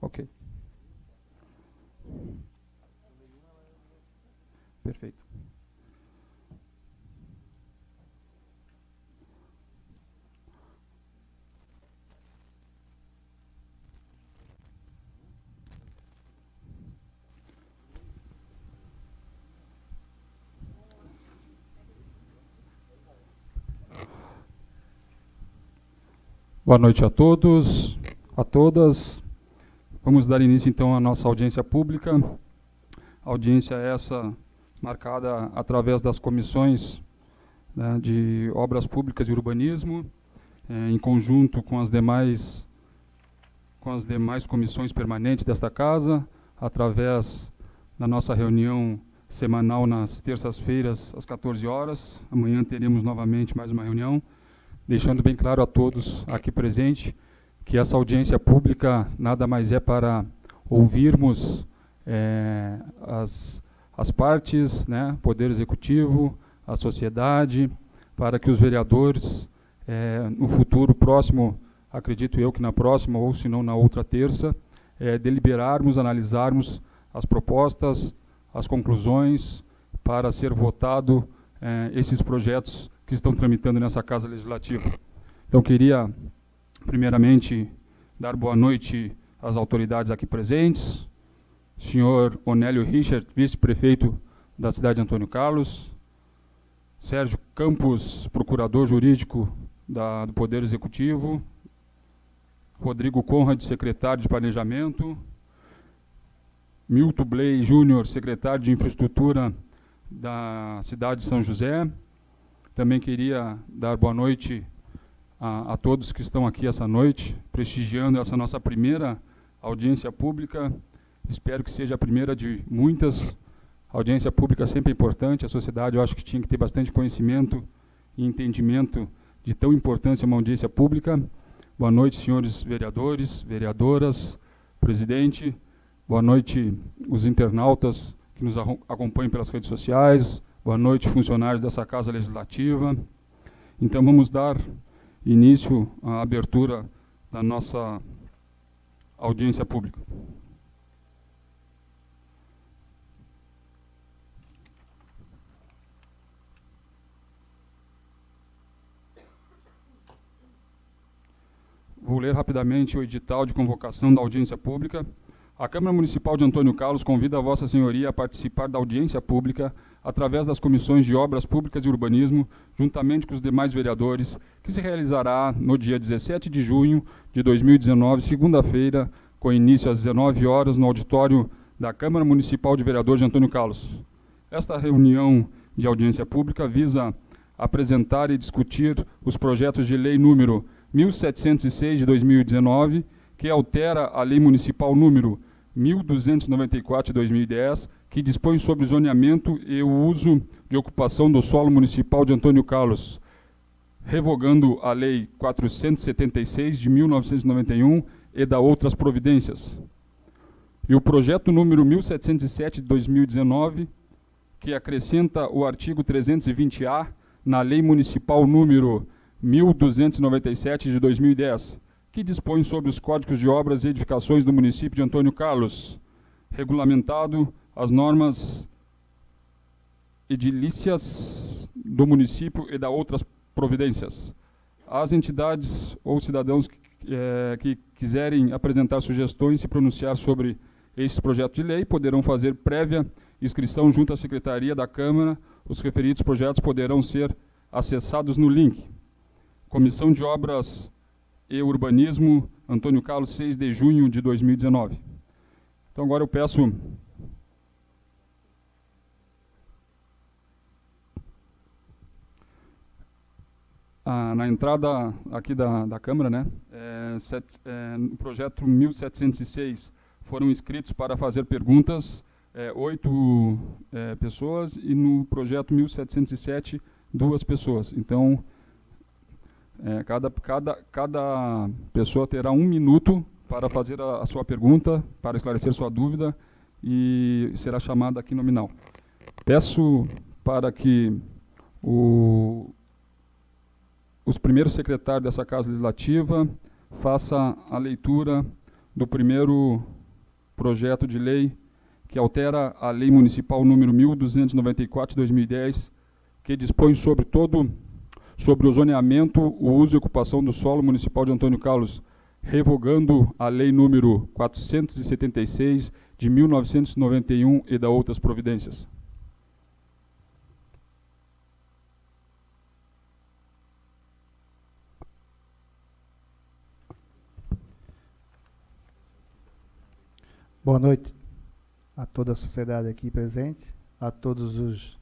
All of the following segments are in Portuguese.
Ok. Perfeito. Boa noite a todos, a todas. Vamos dar início então à nossa audiência pública. Audiência essa marcada através das comissões, né, de obras públicas e urbanismo, em conjunto com as demais comissões permanentes desta casa, através da nossa reunião semanal nas terças-feiras às 14 horas. Amanhã teremos novamente mais uma reunião, deixando bem claro a todos aqui presentes que essa audiência pública nada mais é para ouvirmos as partes, né, Poder Executivo, a sociedade, para que os vereadores, no futuro próximo, acredito eu que na próxima, ou se não na outra terça, deliberarmos, analisarmos as propostas, as conclusões, para ser votado esses projetos que estão tramitando nessa Casa Legislativa. Então, queria, primeiramente, dar boa noite às autoridades aqui presentes, senhor Onélio Richard, vice-prefeito da cidade de Antônio Carlos, Sérgio Campos, procurador jurídico do Poder Executivo, Rodrigo Conrad, secretário de Planejamento, Milton Bley Júnior, secretário de Infraestrutura da cidade de São José. Também queria dar boa noite a todos que estão aqui essa noite, prestigiando essa nossa primeira audiência pública. Espero que seja a primeira de muitas. A audiência pública sempre é importante, a sociedade eu acho que tinha que ter bastante conhecimento e entendimento de tão importância uma audiência pública. Boa noite, senhores vereadores, vereadoras, presidente. Boa noite, os internautas que nos acompanham pelas redes sociais. Boa noite, funcionários dessa Casa Legislativa. Então, vamos dar início à abertura da nossa audiência pública. Vou ler rapidamente o edital de convocação da audiência pública. A Câmara Municipal de Antônio Carlos convida a Vossa Senhoria a participar da audiência pública através das comissões de Obras Públicas e Urbanismo, juntamente com os demais vereadores, que se realizará no dia 17 de junho de 2019, segunda-feira, com início às 19 horas, no auditório da Câmara Municipal de Vereadores de Antônio Carlos. Esta reunião de audiência pública visa apresentar e discutir os projetos de lei número 1706 de 2019, que altera a Lei Municipal número 1294 de 2010, que dispõe sobre o zoneamento e o uso de ocupação do solo municipal de Antônio Carlos, revogando a Lei 476 de 1991 e da outras providências. E o projeto número 1707 de 2019, que acrescenta o artigo 320-A na Lei Municipal número 1297 de 2010, que dispõe sobre os códigos de obras e edificações do município de Antônio Carlos, regulamentado as normas edilícias do município e da outras providências. As entidades ou cidadãos que quiserem apresentar sugestões e se pronunciar sobre esses projetos de lei poderão fazer prévia inscrição junto à Secretaria da Câmara. Os referidos projetos poderão ser acessados no link. Comissão de Obras e Urbanismo, Antônio Carlos, 6 de junho de 2019. Então, agora eu peço na entrada aqui da Câmara, né, no projeto 1706 foram inscritos para fazer perguntas 8 pessoas e no projeto 1707 2 pessoas. Então, cada pessoa terá 1 minuto para fazer a sua pergunta, para esclarecer sua dúvida e será chamada aqui nominal. Peço para que os primeiros secretários dessa Casa Legislativa faça a leitura do primeiro projeto de lei que altera a Lei Municipal número 1294 de 2010, que dispõe sobre o zoneamento, o uso e ocupação do solo municipal de Antônio Carlos, revogando a Lei número 476 de 1991 e da outras providências. Boa noite a toda a sociedade aqui presente, a todos os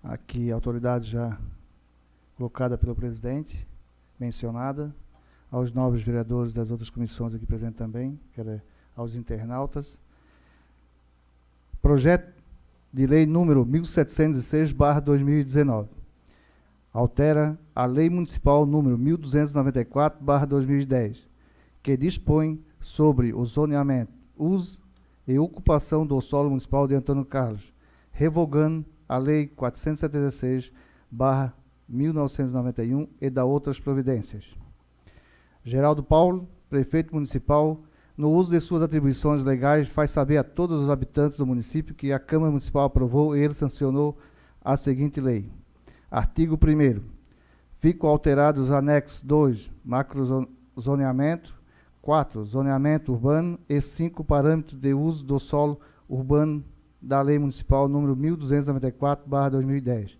aqui autoridades já colocada pelo presidente, mencionada, aos nobres vereadores das outras comissões aqui presentes também, aos internautas. Projeto de lei número 1706/2019. Altera a Lei Municipal número 1294/2010, que dispõe sobre o zoneamento, uso e ocupação do solo municipal de Antônio Carlos, revogando a Lei 476/1991 e da outras providências. Geraldo Paulo, prefeito municipal, no uso de suas atribuições legais, faz saber a todos os habitantes do município que a Câmara Municipal aprovou e ele sancionou a seguinte lei. Artigo 1º. Ficam alterados os anexos 2, macrozoneamento, 4, zoneamento urbano e 5, parâmetros de uso do solo urbano da Lei Municipal número 1294/2010,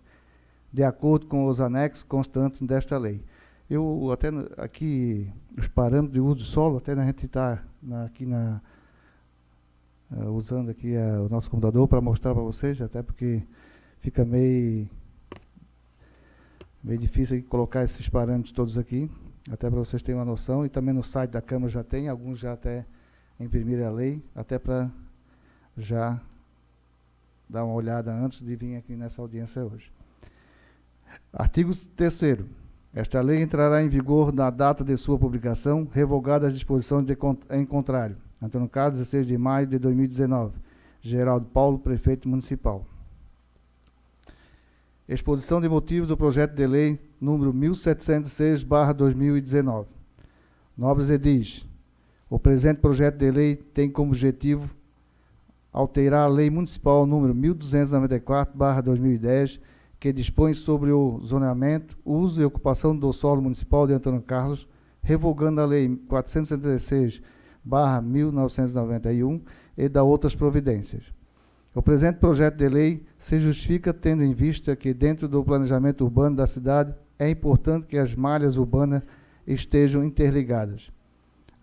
de acordo com os anexos constantes desta lei. Eu até aqui, os parâmetros de uso do solo, até a gente está usando aqui o nosso computador para mostrar para vocês, até porque fica meio difícil aqui colocar esses parâmetros todos aqui, até para vocês terem uma noção, e também no site da Câmara já tem, alguns já até imprimiram a lei, até para já dar uma olhada antes de vir aqui nessa audiência hoje. Artigo 3º. Esta lei entrará em vigor na data de sua publicação, revogadas as disposições em contrário. Antônio Carlos, 16 de maio de 2019. Geraldo Paulo, prefeito municipal. Exposição de motivos do projeto de lei número 1706/2019. Nobres edis. O presente projeto de lei tem como objetivo alterar a Lei Municipal número 1294/2010, que dispõe sobre o zoneamento, uso e ocupação do solo municipal de Antônio Carlos, revogando a Lei 476/1991 e da outras providências. O presente projeto de lei se justifica tendo em vista que, dentro do planejamento urbano da cidade, é importante que as malhas urbanas estejam interligadas.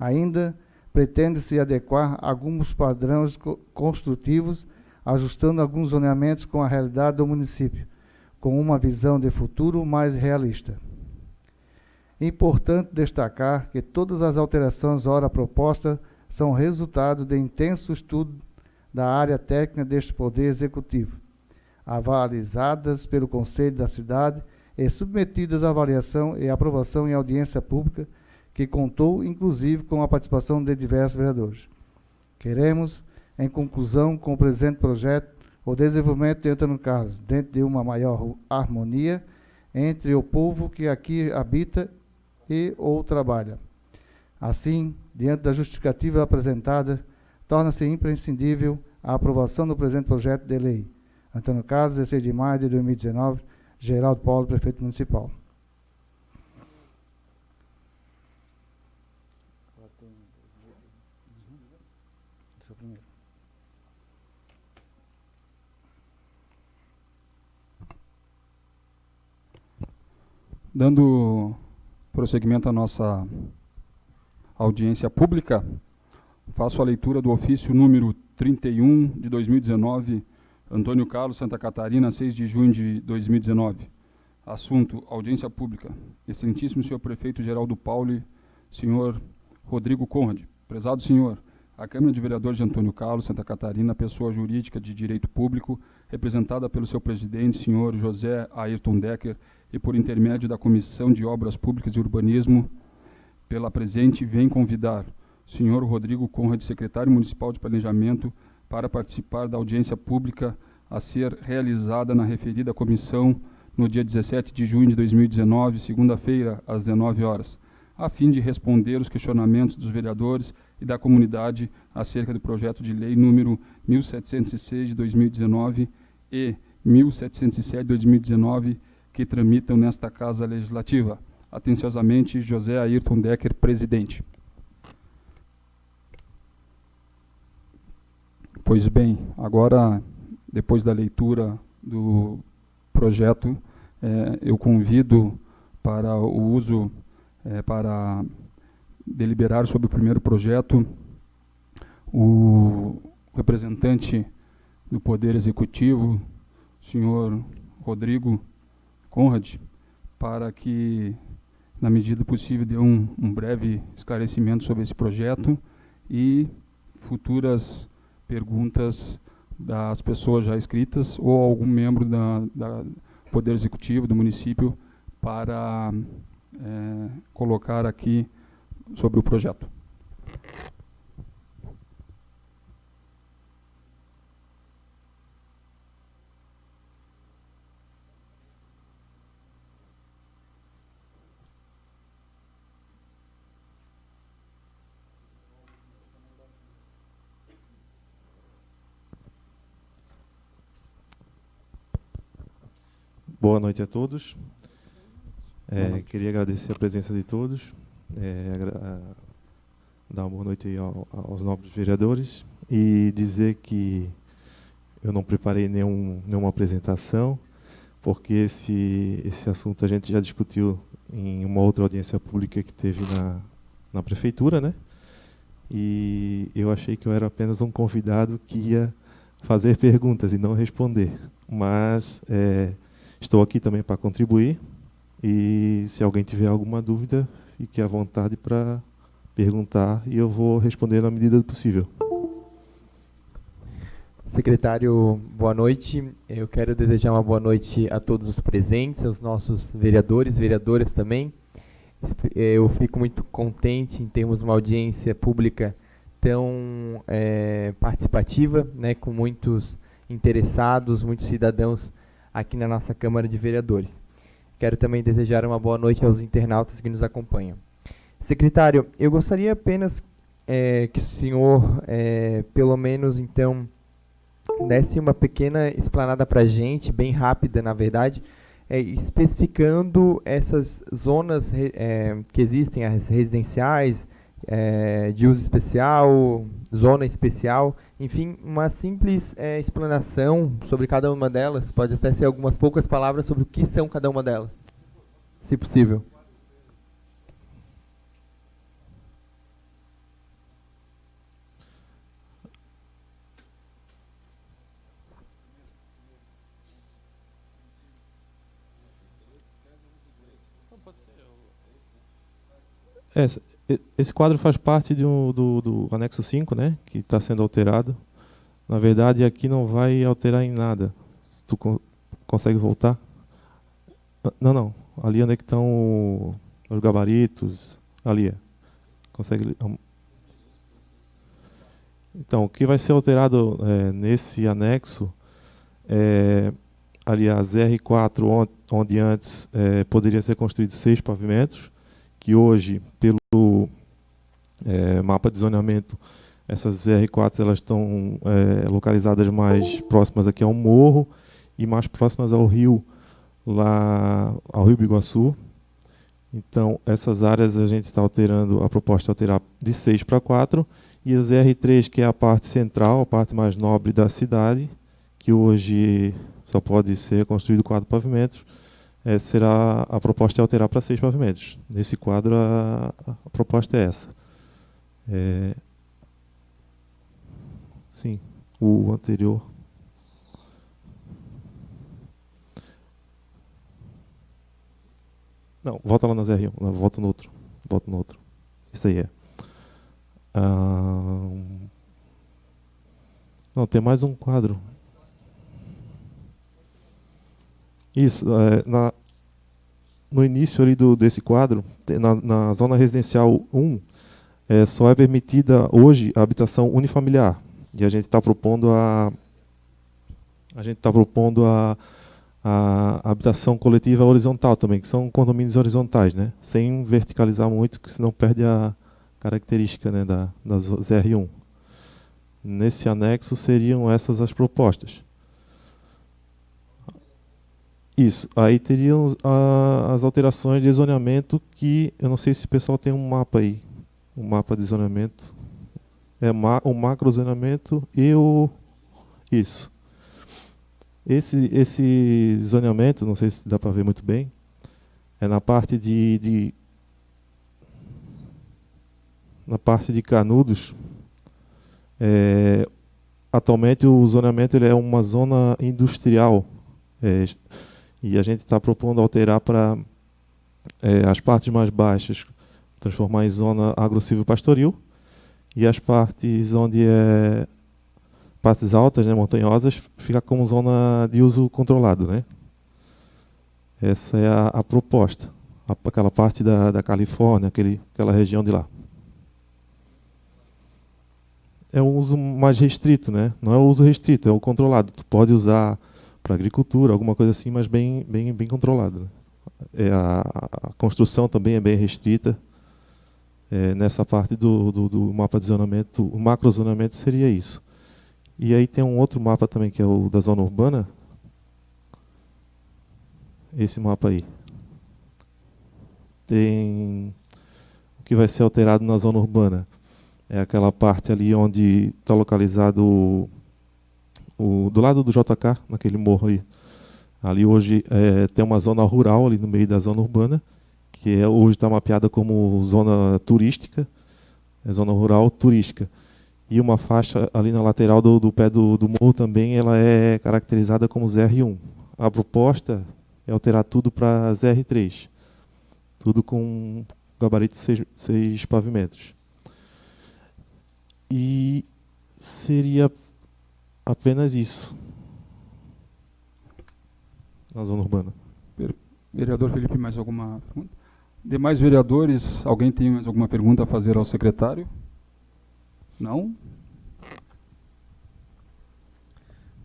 Ainda pretende-se adequar alguns padrões construtivos, ajustando alguns zoneamentos com a realidade do município, com uma visão de futuro mais realista. Importante destacar que todas as alterações ora propostas são resultado de intenso estudo da área técnica deste Poder Executivo, avaliadas pelo Conselho da Cidade e submetidas à avaliação e aprovação em audiência pública, que contou, inclusive, com a participação de diversos vereadores. Queremos, em conclusão, com o presente projeto, o desenvolvimento de Antônio Carlos, dentro de uma maior harmonia entre o povo que aqui habita e ou trabalha. Assim, diante da justificativa apresentada, torna-se imprescindível a aprovação do presente projeto de lei. Antônio Carlos, 16 de maio de 2019, Geraldo Paulo, prefeito municipal. Dando prosseguimento à nossa audiência pública, faço a leitura do ofício número 31 de 2019, Antônio Carlos, Santa Catarina, 6 de junho de 2019. Assunto: audiência pública. Excelentíssimo senhor prefeito Geraldo Paulo, senhor Rodrigo Conrad. Prezado senhor, a Câmara de Vereadores de Antônio Carlos, Santa Catarina, pessoa jurídica de direito público, representada pelo seu presidente, senhor José Ayrton Decker, e por intermédio da Comissão de Obras Públicas e Urbanismo, pela presente, vem convidar o senhor Rodrigo Conrad, secretário municipal de Planejamento, para participar da audiência pública a ser realizada na referida comissão no dia 17 de junho de 2019, segunda-feira, às 19 horas. a fim de responder os questionamentos dos vereadores e da comunidade acerca do projeto de lei número 1706 de 2019 e 1707 de 2019, que tramitam nesta Casa Legislativa. Atenciosamente, José Ayrton Decker, presidente. Pois bem, agora, depois da leitura do projeto, eu convido para o uso, para deliberar sobre o primeiro projeto, o representante do Poder Executivo, o senhor Rodrigo Conrad, para que, na medida possível, dê um breve esclarecimento sobre esse projeto e futuras perguntas das pessoas já inscritas ou algum membro da Poder Executivo do município para colocar aqui sobre o projeto. Boa noite a todos. Queria agradecer a presença de todos, dar uma boa noite aí aos nobres vereadores e dizer que eu não preparei nenhuma apresentação, porque esse assunto a gente já discutiu em uma outra audiência pública que teve na prefeitura, né? E eu achei que eu era apenas um convidado que ia fazer perguntas e não responder, mas estou aqui também para contribuir e se alguém tiver alguma dúvida, fique à vontade para perguntar e eu vou responder na medida do possível. Secretário, boa noite. Eu quero desejar uma boa noite a todos os presentes, aos nossos vereadores, vereadoras também. Eu fico muito contente em termos uma audiência pública tão participativa, né, com muitos interessados, muitos cidadãos aqui na nossa Câmara de Vereadores. Quero também desejar uma boa noite aos internautas que nos acompanham. Secretário, eu gostaria apenas que o senhor, pelo menos, então, desse uma pequena explanada para a gente, bem rápida, na verdade, especificando essas zonas que existem, as residenciais, de uso especial, zona especial, enfim, uma simples explanação sobre cada uma delas, pode até ser algumas poucas palavras sobre o que são cada uma delas, se possível. Esse quadro faz parte do anexo 5, né, que está sendo alterado. Na verdade, aqui não vai alterar em nada. Tu consegue voltar? Não. Ali onde é que estão os gabaritos? Ali. Consegue? Então, o que vai ser alterado nesse anexo ali a ZR4, onde antes poderia ser construídos 6 pavimentos, que hoje, pelo mapa de zoneamento, essas ZR4 elas estão localizadas mais próximas aqui ao morro e mais próximas ao rio, lá ao Rio Biguaçu. Então, essas áreas a gente está alterando, a proposta é alterar de 6 para 4, e a ZR3, que é a parte central, a parte mais nobre da cidade, que hoje só pode ser construído 4 pavimentos, será a proposta é alterar para 6 pavimentos. Nesse quadro, a proposta é essa. Sim, o anterior. Não, volta lá na ZR1, volta no outro. Isso aí não, tem mais um quadro. Isso, no início ali desse quadro, na zona residencial 1, só é permitida hoje a habitação unifamiliar. E a gente está propondo a habitação coletiva horizontal também, que são condomínios horizontais, né? Sem verticalizar muito, que senão perde a característica, né, das ZR1. Nesse anexo seriam essas as propostas. Isso. Aí teriam as alterações de zoneamento, que eu não sei se o pessoal tem um mapa aí. Um mapa de zoneamento. O macro zoneamento e o... Isso. Esse zoneamento, não sei se dá para ver muito bem, é na parte na parte de Canudos. Atualmente o zoneamento ele é uma zona industrial, e a gente está propondo alterar para as partes mais baixas, transformar em zona agro-silvio-pastoril, e as partes onde partes altas, né, montanhosas, fica como zona de uso controlado, né? Essa é a proposta. Aquela parte da Califórnia, aquela região de lá. É um uso mais restrito, né? Não é o uso restrito, é o controlado. Tu pode usar para agricultura, alguma coisa assim, mas bem controlado, né? A construção também é bem restrita. Nessa parte do mapa de zonamento, o macro zonamento seria isso. E aí tem um outro mapa também, que é o da zona urbana. Esse mapa aí. Tem o que vai ser alterado na zona urbana. É aquela parte ali onde está localizado do lado do JK, naquele morro ali. Ali hoje tem uma zona rural ali no meio da zona urbana, que hoje está mapeada como zona turística, zona rural turística. E uma faixa ali na lateral do pé do morro também, ela é caracterizada como ZR1. A proposta é alterar tudo para ZR3. Tudo com gabarito de 6 pavimentos. E seria apenas isso na zona urbana. Vereador Felipe, mais alguma pergunta? Demais vereadores, alguém tem mais alguma pergunta a fazer ao secretário? Não?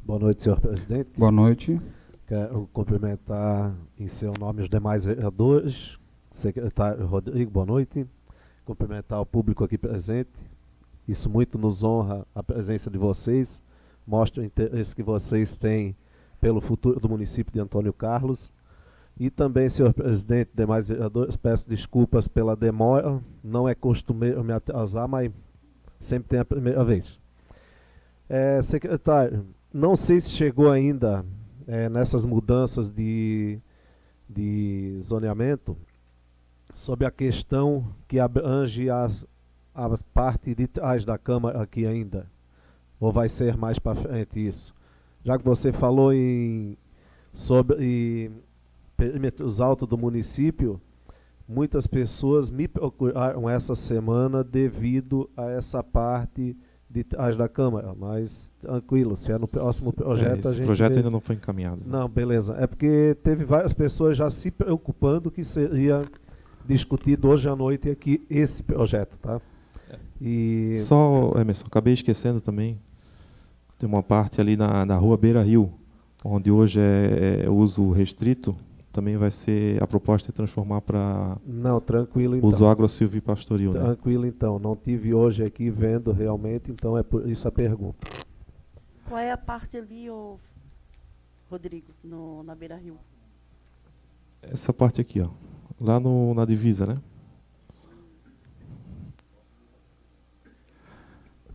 Boa noite, senhor presidente. Boa noite. Quero cumprimentar em seu nome os demais vereadores. Secretário Rodrigo, boa noite. Cumprimentar o público aqui presente. Isso muito nos honra a presença de vocês. Mostra o interesse que vocês têm pelo futuro do município de Antônio Carlos. E também, senhor presidente, demais vereadores, peço desculpas pela demora. Não é costumeiro me atrasar, mas sempre tem a primeira vez. Secretário, não sei se chegou ainda nessas mudanças de zoneamento sobre a questão que abrange a parte de trás da Câmara aqui ainda. Ou vai ser mais para frente isso? Já que você falou sobre perímetros altos do município, muitas pessoas me procuraram essa semana devido a essa parte de trás da Câmara, mas tranquilo, se é no próximo projeto esse projeto ainda não foi encaminhado. Não, beleza. É porque teve várias pessoas já se preocupando que seria discutido hoje à noite aqui esse projeto, tá? Só, Emerson, acabei esquecendo também, tem uma parte ali na rua Beira Rio, onde hoje é uso restrito, também vai ser, a proposta é transformar para uso agro-silvio-pastoril. Tranquilo, né? Então. Não tive hoje aqui vendo realmente, então é por isso a pergunta. Qual é a parte ali, Rodrigo, na Beira Rio? Essa parte aqui, ó, lá na divisa, né?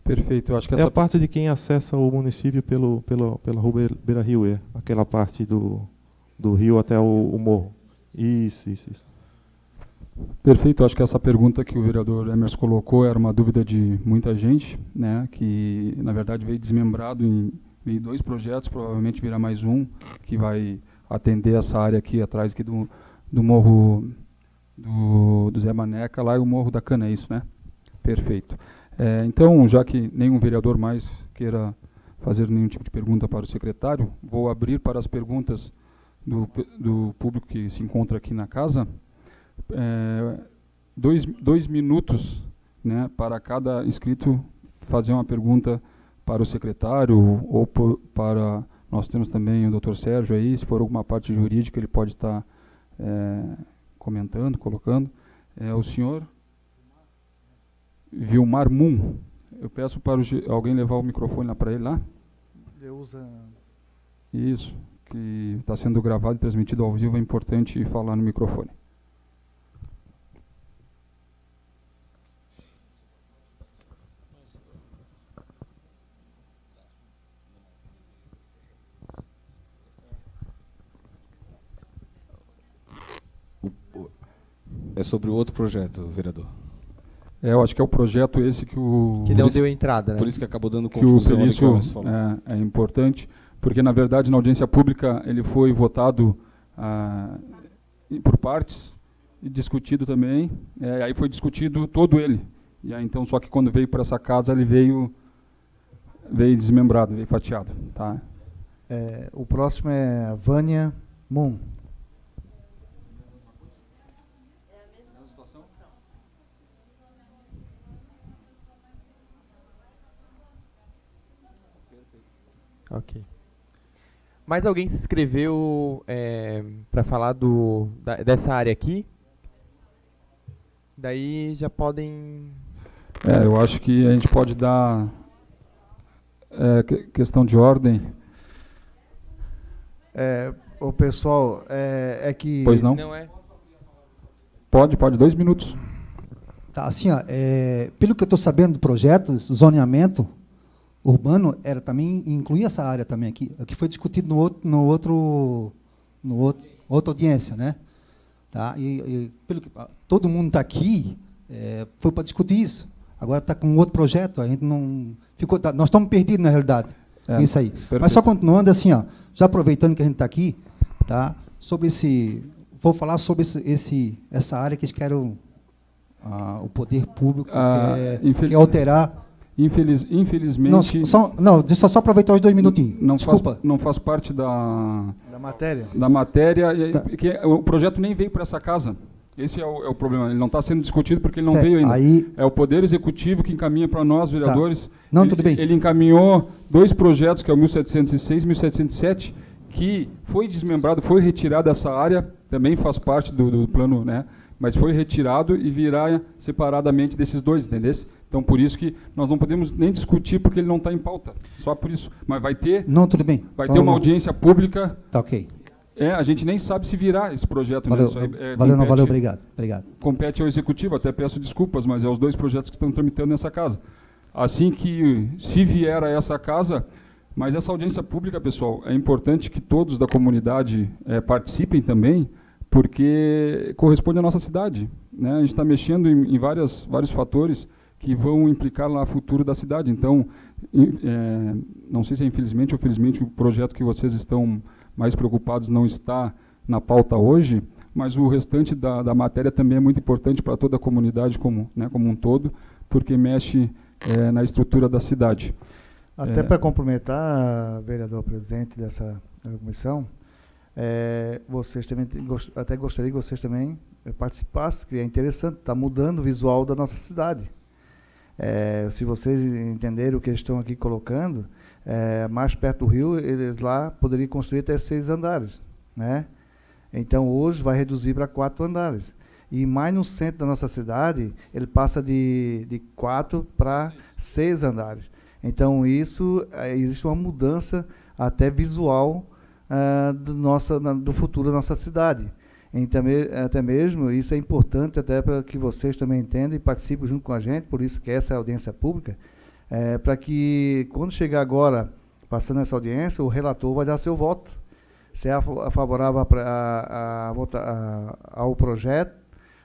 Perfeito. Eu acho que a parte de quem acessa o município pela rua Beira Rio, aquela parte do rio até o morro. Isso. Perfeito. Acho que essa pergunta que o vereador Emerson colocou era uma dúvida de muita gente, né, que na verdade veio desmembrado em 2 projetos, provavelmente virá mais um, que vai atender essa área aqui atrás aqui do morro do Zé Maneca, lá é o Morro da Cana, é isso, né? Perfeito. Então, já que nenhum vereador mais queira fazer nenhum tipo de pergunta para o secretário, vou abrir para as perguntas do público que se encontra aqui na casa. 2 minutos, né, para cada inscrito fazer uma pergunta para o secretário ou para Nós temos também o Dr. Sérgio aí, se for alguma parte jurídica, ele pode estar comentando, colocando. O senhor Vilmar Moon. Eu peço para alguém levar o microfone lá para ele lá. Ele usa... Isso, que está sendo gravado e transmitido ao vivo, é importante falar no microfone. É sobre o outro projeto, vereador. Eu acho que é o projeto esse que o... Que não deu entrada, né? Por isso que acabou dando que confusão. o ali que o Alex Felício falou. é importante, porque na verdade na audiência pública ele foi votado por partes e discutido também, aí foi discutido todo ele. E aí, então, só que quando veio para essa casa ele veio desmembrado, veio fatiado. Tá? O próximo é a Vânia Moon. Ok. Mais alguém se inscreveu para falar dessa área aqui? Daí já podem... Eu acho que a gente pode dar questão de ordem. O pessoal, que... Pois não? Não é? Pode, 2 minutos. Tá, assim, pelo que eu estou sabendo do projeto, zoneamento urbano também incluía essa área também aqui, que foi discutido no outra audiência, né? Tá? E pelo que todo mundo está aqui, foi para discutir isso. Agora está com outro projeto, a gente não ficou, nós estamos perdidos na realidade. Isso aí. Perfeito. Mas só continuando assim, já aproveitando que a gente está aqui, tá? Vou falar sobre essa área que eles querem o poder público quer alterar. Infelizmente... Deixa eu só aproveitar os 2 minutinhos. Desculpa. Não faz parte da matéria. Da matéria, Tá. porque o projeto nem veio para essa casa. Esse é o problema. Ele não está sendo discutido porque ele não veio ainda. É o Poder Executivo que encaminha para nós, vereadores. Tá. Não, tudo bem. Ele encaminhou 2 projetos, que é o 1706 e 1707, que foi desmembrado, foi retirado dessa área, também faz parte do plano, né? Mas foi retirado e virá separadamente desses 2, entendeu? Então, por isso que nós não podemos nem discutir, porque ele não está em pauta. Só por isso. Mas vai ter... Não, tudo bem. Vai ter uma audiência pública... Tá, ok. A gente nem sabe se virá esse projeto. Valeu, valeu, obrigado. Compete ao Executivo, até peço desculpas, mas os 2 projetos que estão tramitando nessa casa. Assim que, se vier a essa casa... Mas essa audiência pública, pessoal, é importante que todos da comunidade participem também, porque corresponde à nossa cidade, né? A gente está mexendo em vários fatores que vão implicar lá o futuro da cidade. Então, não sei se é infelizmente ou felizmente o projeto que vocês estão mais preocupados não está na pauta hoje, mas o restante da matéria também é muito importante para toda a comunidade como um todo, porque mexe na estrutura da cidade. Até para complementar, vereador presidente dessa comissão, vocês também até gostaria que vocês também participassem, que é interessante, está mudando o visual da nossa cidade. Se vocês entenderem o que eles estão aqui colocando, mais perto do rio, eles lá poderiam construir até 6 andares, né? Então, hoje vai reduzir para 4 andares. E mais no centro da nossa cidade, ele passa de 4 para 6 andares. Então, existe uma mudança até visual do futuro da nossa cidade. Então, até mesmo, isso é importante até para que vocês também entendam e participem junto com a gente, por isso que essa é a audiência pública, para que, quando chegar agora, passando essa audiência, o relator vai dar seu voto. Se é favorável ao projeto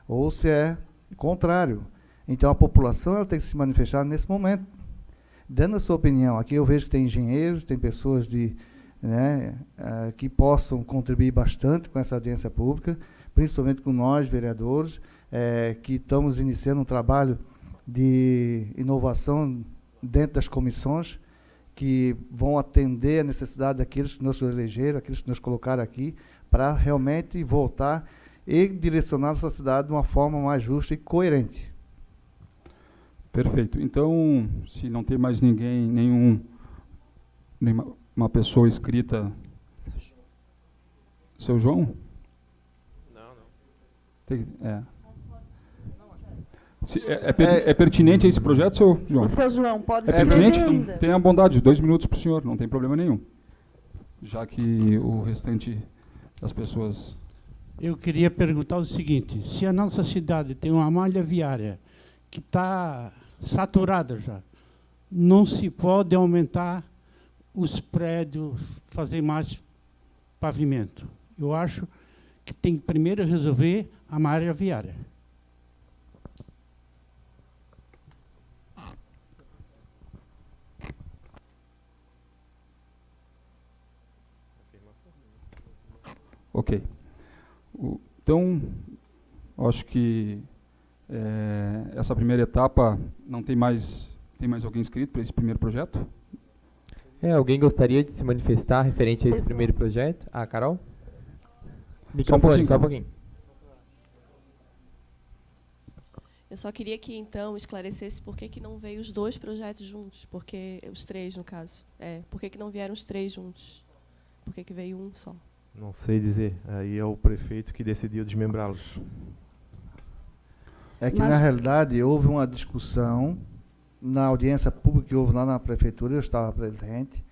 ou se é contrário. Então, a população ela tem que se manifestar nesse momento, dando a sua opinião. Aqui eu vejo que tem engenheiros, tem pessoas que possam contribuir bastante com essa audiência pública, principalmente com nós, vereadores, que estamos iniciando um trabalho de inovação dentro das comissões, que vão atender a necessidade daqueles que nos elegeram, aqueles que nos colocaram aqui, para realmente voltar e direcionar a nossa cidade de uma forma mais justa e coerente. Perfeito. Então, se não tem mais uma pessoa inscrita. Seu João? É pertinente a esse projeto, seu João? O seu João, pode É ser pertinente? ainda. Então, tenha a bondade, 2 minutos para o senhor, não tem problema nenhum. Já que o restante das pessoas... Eu queria perguntar o seguinte, se a nossa cidade tem uma malha viária que está saturada já, não se pode aumentar os prédios, fazer mais pavimento. Eu acho que tem que primeiro resolver a malha viária. Ok. Então, acho que essa primeira etapa não tem mais... Tem mais alguém inscrito para esse primeiro projeto? Alguém gostaria de se manifestar referente a esse primeiro projeto? Carol? Microfone, só um pouquinho. Eu só queria que, então, esclarecesse por que não veio os 2 projetos juntos, porque os 3, no caso. Por que não vieram os 3 juntos? Por que veio um só? Não sei dizer. Aí é o prefeito que decidiu desmembrá-los. É que, na realidade, houve uma discussão na audiência pública que houve lá na prefeitura, eu estava presente,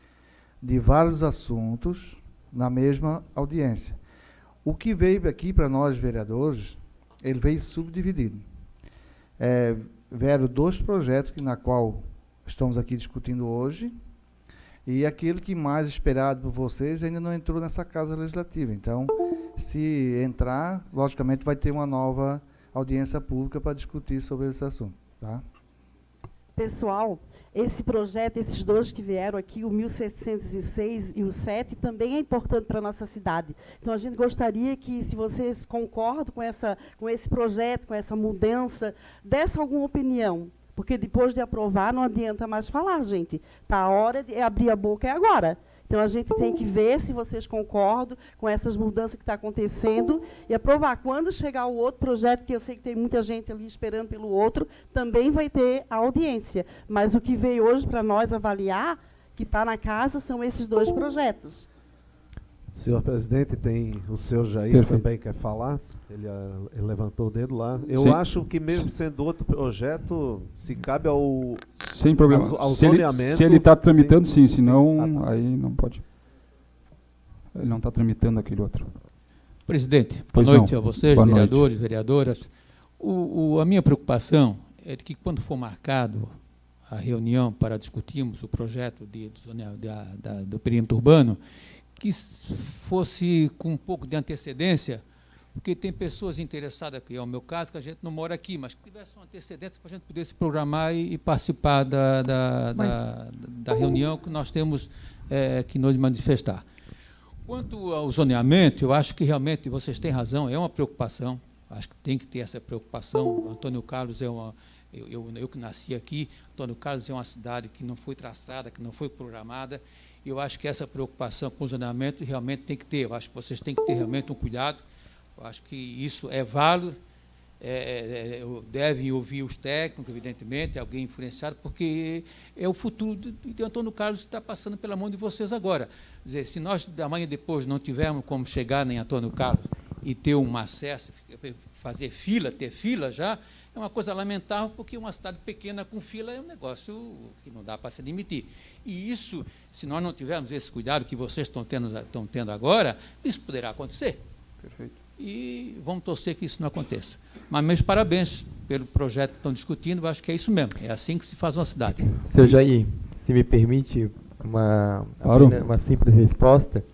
de vários assuntos na mesma audiência. O que veio aqui para nós, vereadores, ele veio subdividido. Vieram 2 projetos na qual estamos aqui discutindo hoje, e aquele que mais esperado por vocês ainda não entrou nessa casa legislativa. Então, se entrar, logicamente vai ter uma nova audiência pública para discutir sobre esse assunto. Tá? Pessoal, esse projeto, esses 2 que vieram aqui, o 1706 e o 7, também é importante para a nossa cidade. Então, a gente gostaria que, se vocês concordam com esse projeto, com essa mudança, desse alguma opinião. Porque depois de aprovar, não adianta mais falar, gente. Está a hora de abrir a boca, é agora. Então, a gente tem que ver se vocês concordam com essas mudanças que estão acontecendo e aprovar. Quando chegar o outro projeto, que eu sei que tem muita gente ali esperando pelo outro, também vai ter a audiência. Mas o que veio hoje para nós avaliar, que está na casa, são esses 2 projetos. Senhor presidente, tem o senhor Jair Perfeito. Também quer falar. Ele levantou o dedo lá. Eu Sim. acho que mesmo sendo outro projeto, se cabe ao... Sem problema. Ao Se zoneamento... ele está tramitando, sim. Senão, tá. aí não pode. Ele não está tramitando aquele outro. Presidente, Pois boa noite não. a vocês, Boa vereadores, veredoras. A minha preocupação é de que, quando for marcado a reunião para discutirmos o projeto do perímetro urbano, que fosse com um pouco de antecedência, porque tem pessoas interessadas, que é o meu caso, que a gente não mora aqui, mas que tivesse uma antecedência para a gente poder se programar e participar da reunião que nós temos que nos manifestar. Quanto ao zoneamento, eu acho que realmente vocês têm razão, é uma preocupação, acho que tem que ter essa preocupação. Antônio Carlos eu que nasci aqui, Antônio Carlos é uma cidade que não foi traçada, que não foi programada. Eu acho que essa preocupação com o zoneamento realmente tem que ter. Eu acho que vocês têm que ter realmente um cuidado. Eu acho que isso é válido. Devem ouvir os técnicos, evidentemente, alguém influenciado, porque é o futuro de Antônio Carlos que está passando pela mão de vocês agora. Quer dizer, se nós, amanhã depois, não tivermos como chegar em Antônio Carlos e ter um acesso, fazer fila, ter fila já, é uma coisa lamentável, porque uma cidade pequena com fila é um negócio que não dá para se admitir. E isso, se nós não tivermos esse cuidado que vocês estão tendo agora, isso poderá acontecer. Perfeito. E vamos torcer que isso não aconteça. Mas meus parabéns pelo projeto que estão discutindo, eu acho que é isso mesmo. É assim que se faz uma cidade. Seu Jair, se me permite uma simples resposta,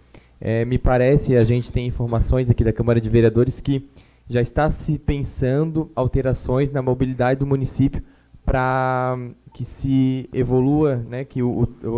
me parece, a gente tem informações aqui da Câmara de Vereadores que já está se pensando alterações na mobilidade do município para que se evolua, né, que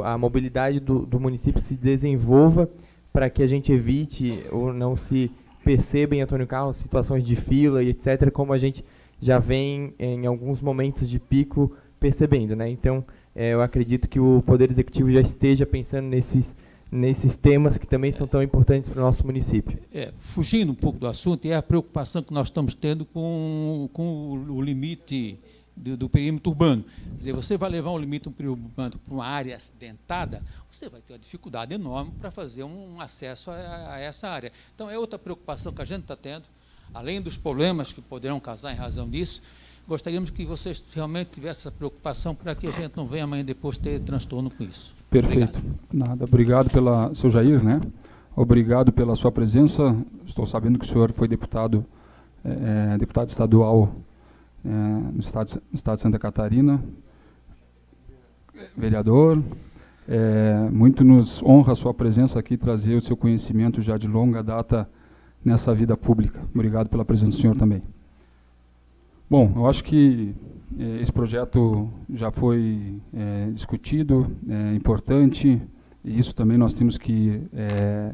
a mobilidade do município se desenvolva, para que a gente evite ou não se perceba em Antônio Carlos situações de fila e etc., como a gente já vem em alguns momentos de pico percebendo, né? Então, eu acredito que o Poder Executivo já esteja pensando nesses temas que também são tão importantes para o nosso município. Fugindo um pouco do assunto, é a preocupação que nós estamos tendo com o limite do perímetro urbano. Quer dizer, você vai levar um limite urbano para uma área acidentada, você vai ter uma dificuldade enorme para fazer um acesso a essa área. Então, é outra preocupação que a gente está tendo, além dos problemas que poderão causar em razão disso. Gostaríamos que vocês realmente tivessem essa preocupação para que a gente não venha amanhã depois ter transtorno com isso. Perfeito. Obrigado. Nada. Obrigado seu Jair, né? Obrigado pela sua presença. Estou sabendo que o senhor foi deputado estadual no estado de Santa Catarina, vereador. Muito nos honra a sua presença aqui, trazer o seu conhecimento já de longa data nessa vida pública. Obrigado pela presença do senhor também. Bom, eu acho que esse projeto já foi discutido, é importante, e isso também nós temos que,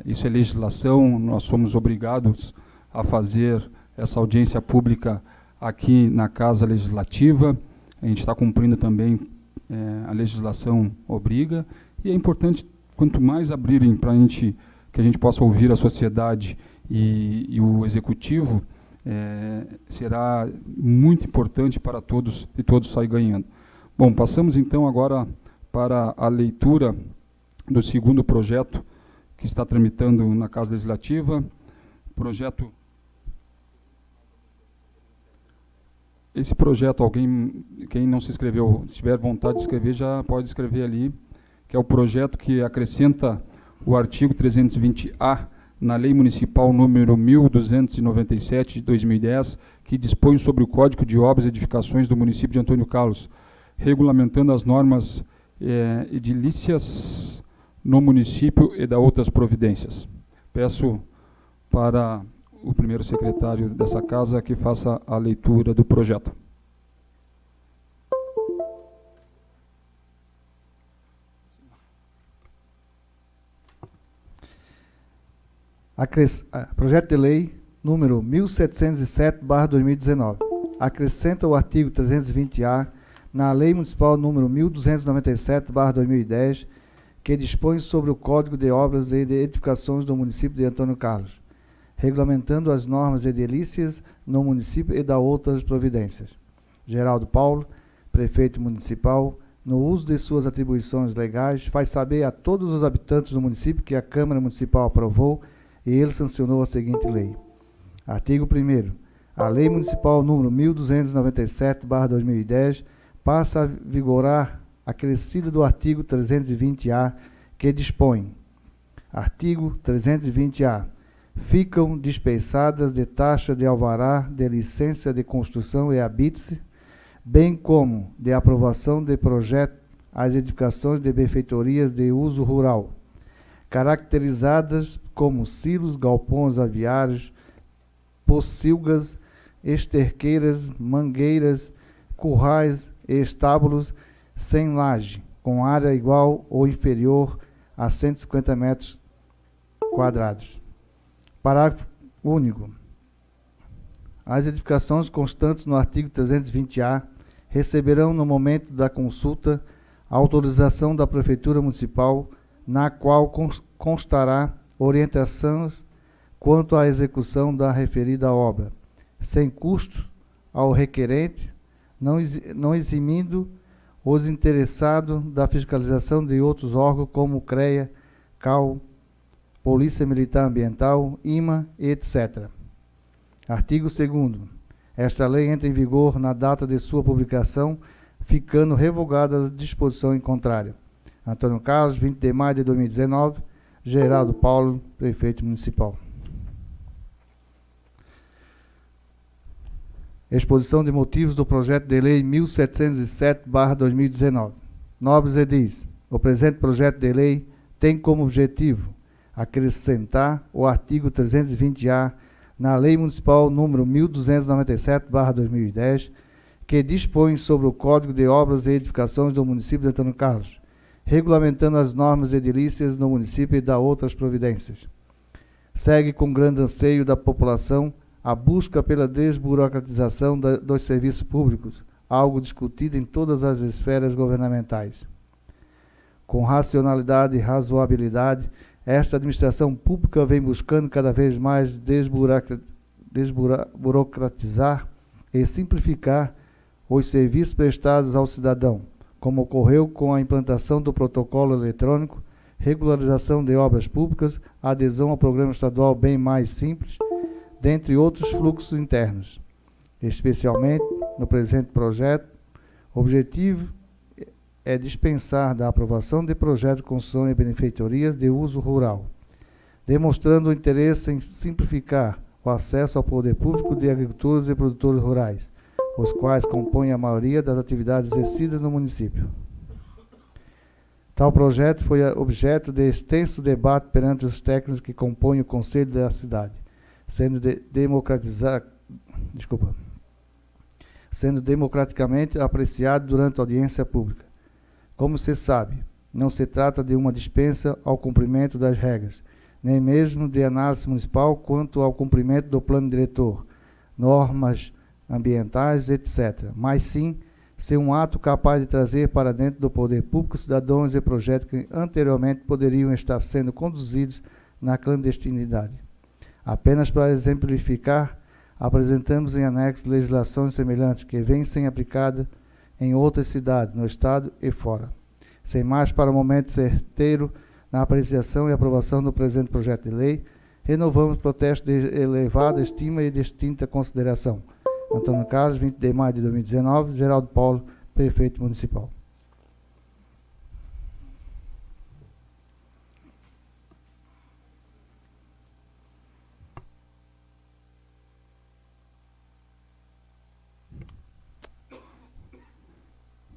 isso é legislação, nós somos obrigados a fazer essa audiência pública aqui na Casa Legislativa, a gente está cumprindo também, a legislação obriga, e é importante, quanto mais abrirem para que a gente possa ouvir a sociedade e o Executivo, será muito importante para todos e todos saem ganhando. Bom, passamos então agora para a leitura do segundo projeto que está tramitando na Casa Legislativa, Esse projeto, quem não se inscreveu, se tiver vontade de escrever, já pode escrever ali, que é o projeto que acrescenta o artigo 320-A na Lei Municipal número 1297 de 2010, que dispõe sobre o Código de Obras e Edificações do município de Antônio Carlos, regulamentando as normas edilícias no município e da outras providências. Peço para o primeiro secretário dessa casa que faça a leitura do projeto. Projeto de Lei número 1707/2019. Acrescenta o artigo 320-A na Lei Municipal número 1297/2010, que dispõe sobre o Código de Obras e de Edificações do município de Antônio Carlos, regulamentando as normas edilícias no município e da outras providências. Geraldo Paulo, prefeito municipal, no uso de suas atribuições legais, faz saber a todos os habitantes do município que a Câmara Municipal aprovou e ele sancionou a seguinte lei. Artigo 1º. A Lei Municipal número 1297/2010 passa a vigorar acrescida do artigo 320-A, que dispõe. Artigo 320-A. Ficam dispensadas de taxa de alvará, de licença de construção e habite-se, bem como de aprovação de projeto as edificações de benfeitorias de uso rural, caracterizadas como silos, galpões aviários, pocilgas, esterqueiras, mangueiras, currais e estábulos sem laje, com área igual ou inferior a 150 metros quadrados. Parágrafo único. As edificações constantes no artigo 320-A receberão, no momento da consulta, a autorização da Prefeitura Municipal, na qual constará orientações quanto à execução da referida obra, sem custo ao requerente, não eximindo os interessados da fiscalização de outros órgãos como CREA, CAL, Polícia Militar Ambiental, IMA, etc. Artigo 2º. Esta lei entra em vigor na data de sua publicação, ficando revogada a disposição em contrário. Antônio Carlos, 20 de maio de 2019, Geraldo Paulo, prefeito municipal. Exposição de motivos do projeto de lei 1707/2019. Nobres edis, o presente projeto de lei tem como objetivo acrescentar o artigo 320-A na Lei Municipal número 1297/2010, que dispõe sobre o Código de Obras e Edificações do município de Antônio Carlos, regulamentando as normas edilícias no município e da outras providências. Segue com grande anseio da população a busca pela desburocratização dos serviços públicos, algo discutido em todas as esferas governamentais. Com racionalidade e razoabilidade, esta administração pública vem buscando cada vez mais desburocratizar e simplificar os serviços prestados ao cidadão, como ocorreu com a implantação do protocolo eletrônico, regularização de obras públicas, adesão ao programa estadual Bem Mais Simples, dentre outros fluxos internos. Especialmente no presente projeto, o objetivo é dispensar da aprovação de projetos de construção e benfeitorias de uso rural, demonstrando o interesse em simplificar o acesso ao poder público de agricultores e produtores rurais, os quais compõem a maioria das atividades exercidas no município. Tal projeto foi objeto de extenso debate perante os técnicos que compõem o Conselho da cidade, sendo democraticamente apreciado durante a audiência pública. Como se sabe, não se trata de uma dispensa ao cumprimento das regras, nem mesmo de análise municipal quanto ao cumprimento do plano diretor, normas ambientais, etc., mas sim ser um ato capaz de trazer para dentro do poder público cidadãos e projetos que anteriormente poderiam estar sendo conduzidos na clandestinidade. Apenas para exemplificar, apresentamos em anexo legislações semelhantes que vêm sendo aplicadas em outras cidades, no estado e fora. Sem mais para o momento certeiro na apreciação e aprovação do presente projeto de lei, renovamos o protesto de elevada estima e distinta consideração. Antônio Carlos, 20 de maio de 2019, Geraldo Paulo, prefeito municipal.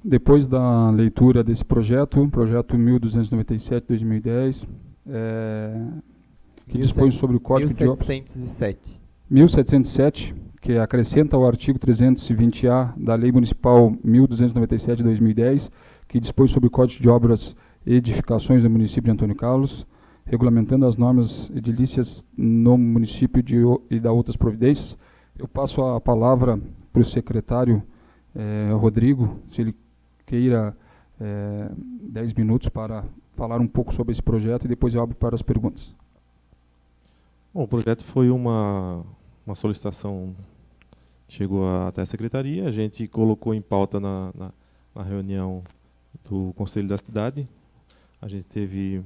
Depois da leitura desse projeto 1297/2010, que dispõe sobre o Código de Obras... 1707, que acrescenta ao artigo 320-A da Lei Municipal 1297/2010, que dispõe sobre o Código de Obras e Edificações do município de Antônio Carlos, regulamentando as normas edilícias no município e da outras providências. Eu passo a palavra para o secretário Rodrigo, se ele queira 10 minutos para falar um pouco sobre esse projeto e depois eu abro para as perguntas. Bom, o projeto foi uma solicitação que chegou até a secretaria, a gente colocou em pauta na reunião do Conselho da Cidade, a gente teve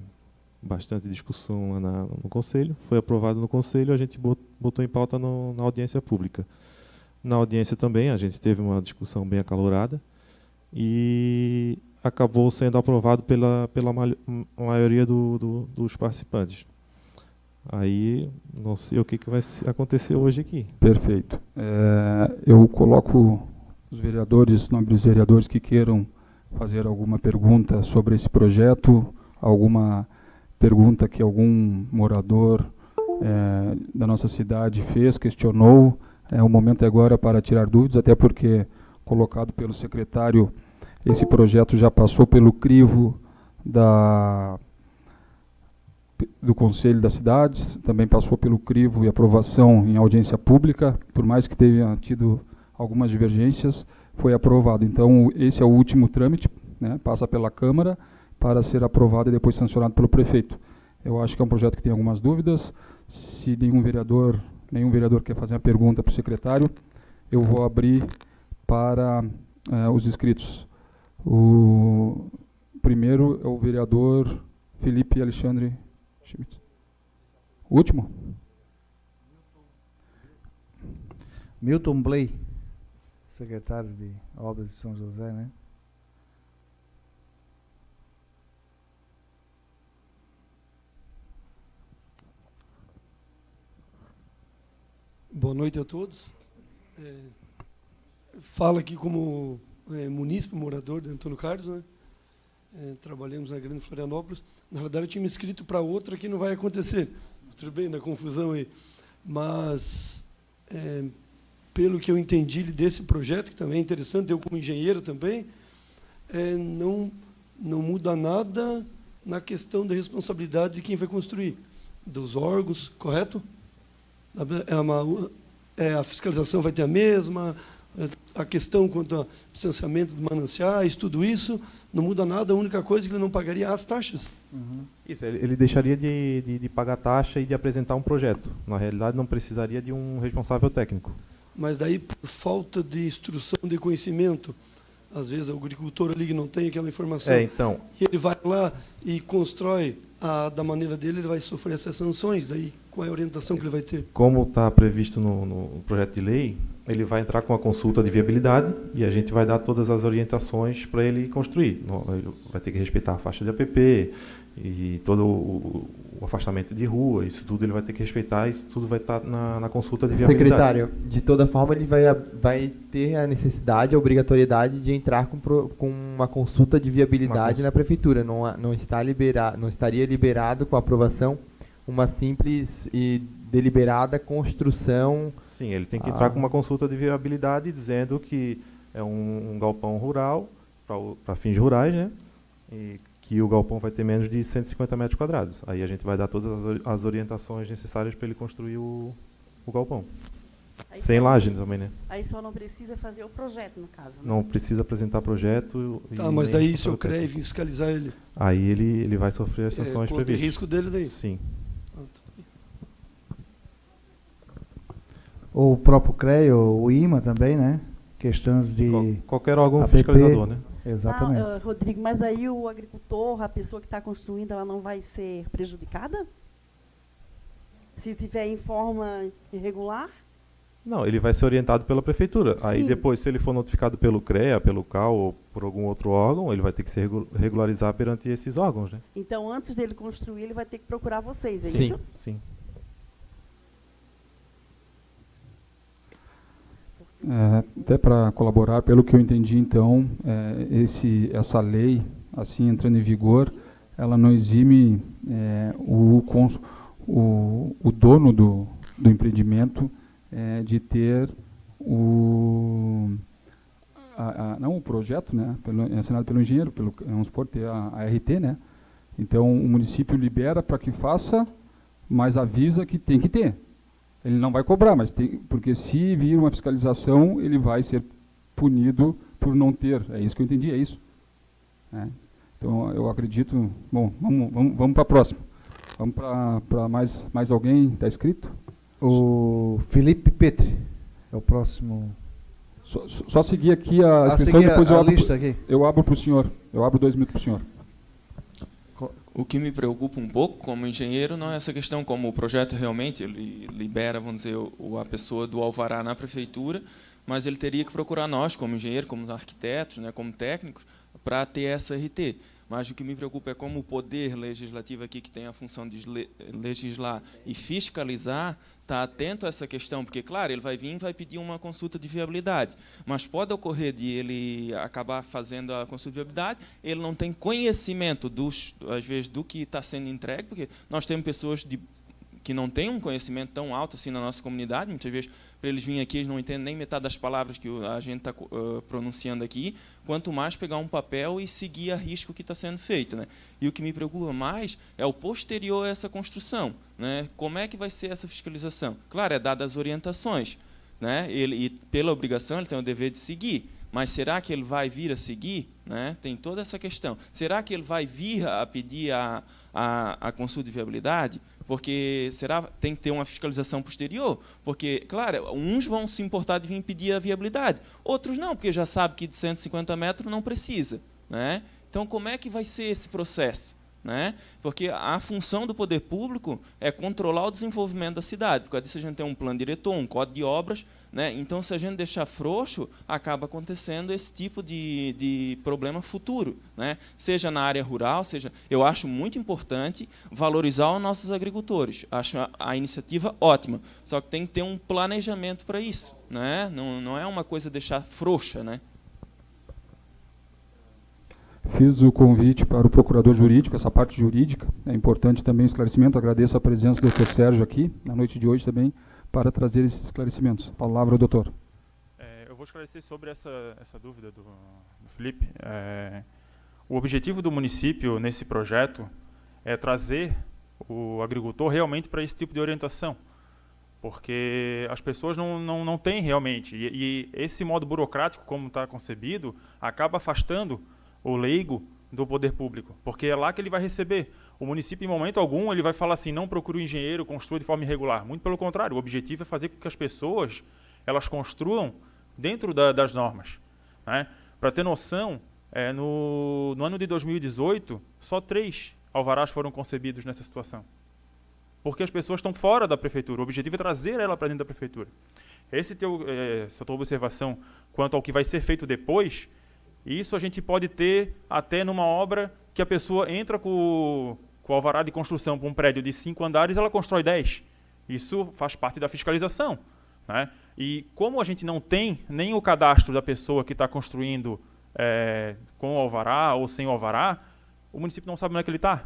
bastante discussão lá no Conselho, foi aprovado no Conselho, a gente botou em pauta na audiência pública. Na audiência também a gente teve uma discussão bem acalorada e acabou sendo aprovado pela maioria dos participantes. Aí não sei o que vai acontecer hoje aqui. Perfeito. Eu coloco os vereadores, nobres vereadores que queiram fazer alguma pergunta sobre esse projeto, alguma pergunta que algum morador da nossa cidade fez, questionou. O momento é agora para tirar dúvidas, até porque, colocado pelo secretário, esse projeto já passou pelo crivo do Conselho da Cidade, também passou pelo crivo e aprovação em audiência pública, por mais que tenha tido algumas divergências, foi aprovado. Então, esse é o último trâmite, né, passa pela Câmara para ser aprovado e depois sancionado pelo prefeito. Eu acho que é um projeto que tem algumas dúvidas. Se nenhum vereador quer fazer uma pergunta para o secretário, eu vou abrir para os inscritos. O primeiro é o vereador Felipe Alexandre Schmidt. O último? Milton Bley, secretário de Obras de São José, né? Boa noite a todos. Falo aqui como munícipe, morador de Antônio Carlos, né? Trabalhamos na Grande Florianópolis. Na realidade, eu tinha me inscrito para outra que não vai acontecer. Tudo bem, na confusão aí. Mas, pelo que eu entendi desse projeto, que também é interessante, eu como engenheiro também, não muda nada na questão da responsabilidade de quem vai construir, dos órgãos, correto? A fiscalização vai ter a mesma, a questão quanto ao distanciamento de mananciais, tudo isso, não muda nada, a única coisa é que ele não pagaria as taxas. Uhum. Isso, ele deixaria de pagar taxa e de apresentar um projeto. Na realidade, não precisaria de um responsável técnico. mas daí por falta de instrução, de conhecimento, às vezes o agricultor ali que não tem aquela informação, então, e ele vai lá e constrói da maneira dele, ele vai sofrer essas sanções, daí qual é a orientação que ele vai ter? como está previsto no projeto de lei, ele vai entrar com a consulta de viabilidade e a gente vai dar todas as orientações para ele construir. Ele vai ter que respeitar a faixa de APP e todo o afastamento de rua, isso tudo ele vai ter que respeitar, isso tudo vai estar na consulta de viabilidade. Secretário, de toda forma ele vai ter a necessidade, a obrigatoriedade de entrar com uma consulta de viabilidade na prefeitura. Não estaria liberado com a aprovação uma simples e deliberada construção. Sim, ele tem que entrar com uma consulta de viabilidade dizendo que é um galpão rural, para fins rurais, né? E que o galpão vai ter menos de 150 metros quadrados. Aí a gente vai dar todas as orientações necessárias para ele construir o galpão. Aí sem laje também, né? Aí só não precisa fazer o projeto, no caso. Né? Não precisa apresentar projeto. Tá, mas aí se eu CREA fiscalizar ele... Aí ele vai sofrer as sanções previstas. Tem risco dele daí? Sim. O próprio CREA, o IMA também, né? Questões de... Qualquer órgão APP, fiscalizador, né? Exatamente. Rodrigo, mas aí o agricultor, a pessoa que está construindo, ela não vai ser prejudicada? Se tiver em forma irregular? Não, ele vai ser orientado pela prefeitura. Sim. Aí depois, se ele for notificado pelo CREA, pelo CAL ou por algum outro órgão, ele vai ter que se regularizar perante esses órgãos, né? Então, antes dele construir, ele vai ter que procurar vocês, é Sim. isso? Sim. Até para colaborar, pelo que eu entendi, então, essa lei, assim, entrando em vigor, ela não exime o dono do empreendimento de ter não o projeto, né, assinado pelo engenheiro, vamos supor, ter a RT, né? Então, o município libera para que faça, mas avisa que tem que ter. Ele não vai cobrar, mas porque se vir uma fiscalização, ele vai ser punido por não ter. É isso que eu entendi, é isso. Então, eu acredito... Bom, vamos para a próxima. Vamos para mais alguém? Está escrito? O Felipe Petri é o próximo. Só seguir aqui a inscrição e depois eu abro para o senhor. Eu abro 2 minutos para o senhor. O que me preocupa um pouco como engenheiro não é essa questão, como o projeto realmente ele libera, vamos dizer, a pessoa do alvará na prefeitura, mas ele teria que procurar nós, como engenheiro, como arquitetos, né, como técnicos, para ter essa RT. Mas o que me preocupa é como o poder legislativo aqui, que tem a função de legislar e fiscalizar, está atento a essa questão, porque, claro, ele vai vir e vai pedir uma consulta de viabilidade, mas pode ocorrer de ele acabar fazendo a consulta de viabilidade, ele não tem conhecimento, às vezes, do que está sendo entregue, porque nós temos pessoas que não têm um conhecimento tão alto assim na nossa comunidade, muitas vezes, para eles virem aqui, eles não entendem nem metade das palavras que a gente está pronunciando aqui, quanto mais pegar um papel e seguir a risco o que está sendo feito, né? E o que me preocupa mais é o posterior a essa construção, né? Como é que vai ser essa fiscalização? Claro, é dadas as orientações, né? E pela obrigação, ele tem o dever de seguir, mas será que ele vai vir a seguir? Né? Tem toda essa questão. Será que ele vai vir a pedir a consulta de viabilidade? Porque tem que ter uma fiscalização posterior, porque, claro, uns vão se importar de vir pedir a viabilidade, outros não, porque já sabe que de 150 metros não precisa. Né? Então, como é que vai ser esse processo? Né? Porque a função do poder público é controlar o desenvolvimento da cidade, porque disso a gente tem um plano diretor, um código de obras, né? Então, se a gente deixar frouxo, acaba acontecendo esse tipo de problema futuro, né? Seja na área rural, eu acho muito importante valorizar os nossos agricultores, acho a iniciativa ótima, só que tem que ter um planejamento para isso, né? Não é uma coisa deixar frouxa, né? Fiz o convite para o procurador jurídico, essa parte jurídica. É importante também o esclarecimento. Agradeço a presença do Dr. Sérgio aqui, na noite de hoje também, para trazer esses esclarecimentos. Palavra ao doutor. Eu vou esclarecer sobre essa dúvida do Felipe. O objetivo do município nesse projeto é trazer o agricultor realmente para esse tipo de orientação, porque as pessoas não têm realmente. E esse modo burocrático, como está concebido, acaba afastando o leigo do poder público, porque é lá que ele vai receber. O município, em momento algum, ele vai falar assim, não procure o engenheiro, construa de forma irregular. Muito pelo contrário, o objetivo é fazer com que as pessoas elas construam dentro das normas, né? Para ter noção, no ano de 2018, só 3 alvarás foram concebidos nessa situação. Porque as pessoas estão fora da prefeitura. O objetivo é trazer ela para dentro da prefeitura. Essa tua observação quanto ao que vai ser feito depois, isso a gente pode ter até numa obra que a pessoa entra com o alvará de construção para um prédio de 5 andares, ela constrói 10. Isso faz parte da fiscalização, né? E como a gente não tem nem o cadastro da pessoa que está construindo com o alvará ou sem o alvará, o município não sabe onde é que ele está,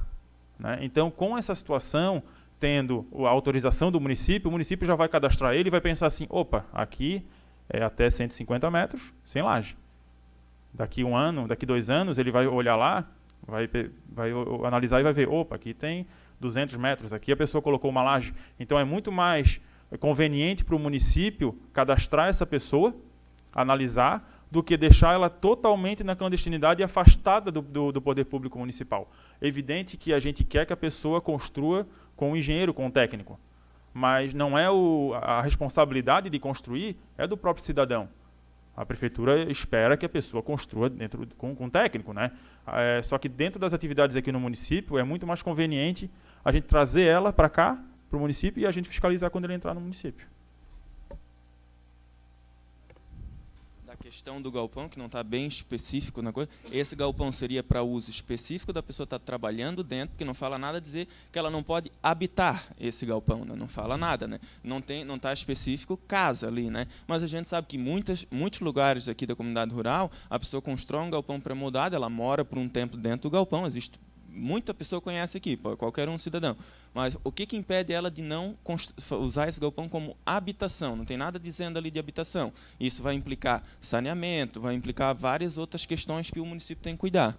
né? Então, com essa situação, tendo a autorização do município, o município já vai cadastrar ele e vai pensar assim, opa, aqui é até 150 metros sem laje. Daqui 1 ano, daqui 2 anos, ele vai olhar lá, vai analisar e vai ver, opa, aqui tem 200 metros, aqui a pessoa colocou uma laje. Então é muito mais conveniente para o município cadastrar essa pessoa, analisar, do que deixar ela totalmente na clandestinidade e afastada do poder público municipal. É evidente que a gente quer que a pessoa construa com o engenheiro, com o técnico, mas não é a responsabilidade de construir é do próprio cidadão. A prefeitura espera que a pessoa construa com o técnico, né? Só que dentro das atividades aqui no município é muito mais conveniente a gente trazer ela para cá, para o município, e a gente fiscalizar quando ele entrar no município. Da questão do galpão, que não está bem específico na coisa, esse galpão seria para uso específico da pessoa estar trabalhando dentro, que não fala nada, dizer que ela não pode habitar esse galpão, né? Não fala nada, né? Não está específico casa ali, né? Mas a gente sabe que muitos lugares aqui da comunidade rural, a pessoa constrói um galpão pré-moldado, ela mora por um tempo dentro do galpão, existe muita pessoa conhece aqui, qualquer um cidadão. Mas o que impede ela de não usar esse galpão como habitação? Não tem nada dizendo ali de habitação. Isso vai implicar saneamento, vai implicar várias outras questões que o município tem que cuidar.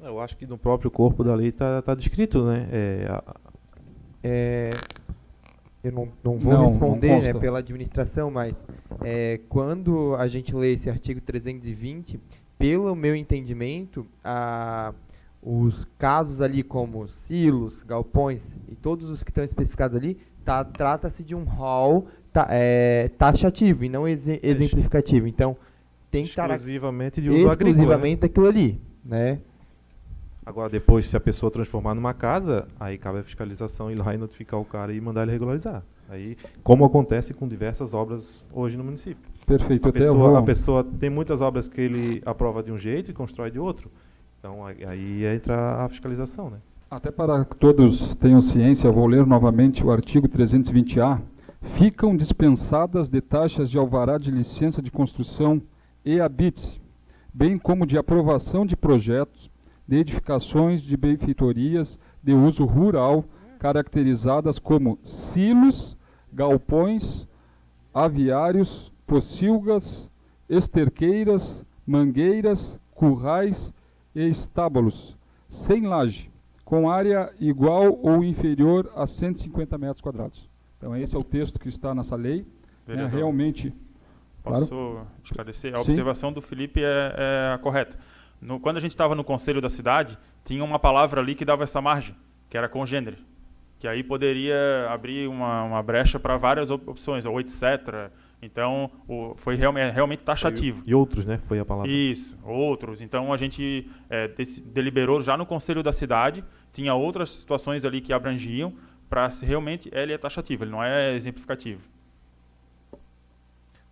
Eu acho que no próprio corpo da lei está descrito, né? Eu não vou responder, né, pela administração, mas quando a gente lê esse artigo 320, pelo meu entendimento, os casos ali como silos, galpões e todos os que estão especificados ali, trata-se de um rol taxativo e não exemplificativo. Então, tem que estar exclusivamente de uso agrícola, aquilo ali, né? Agora, depois, se a pessoa transformar numa casa, aí cabe a fiscalização ir lá e notificar o cara e mandar ele regularizar. Aí, como acontece com diversas obras hoje no município. Perfeito. A pessoa tem muitas obras que ele aprova de um jeito e constrói de outro. Então, aí entra a fiscalização, né? Até para que todos tenham ciência, vou ler novamente o artigo 320-A. Ficam dispensadas de taxas de alvará de licença de construção e habite, bem como de aprovação de projetos, de edificações de benfeitorias de uso rural, caracterizadas como silos, galpões, aviários, pocilgas, esterqueiras, mangueiras, currais e estábulos, sem laje, com área igual ou inferior a 150 metros quadrados. Então, esse é o texto que está nessa lei. Realmente... Posso claro. esclarecer? A observação do Felipe é a correta. Quando a gente estava no Conselho da Cidade, tinha uma palavra ali que dava essa margem, que era congênere, que aí poderia abrir uma brecha para várias opções, ou etc. Então, foi realmente taxativo. E outros, né? Foi a palavra. Isso, outros. Então, a gente deliberou já no Conselho da Cidade, tinha outras situações ali que abrangiam, para se realmente ele é taxativo, ele não é exemplificativo.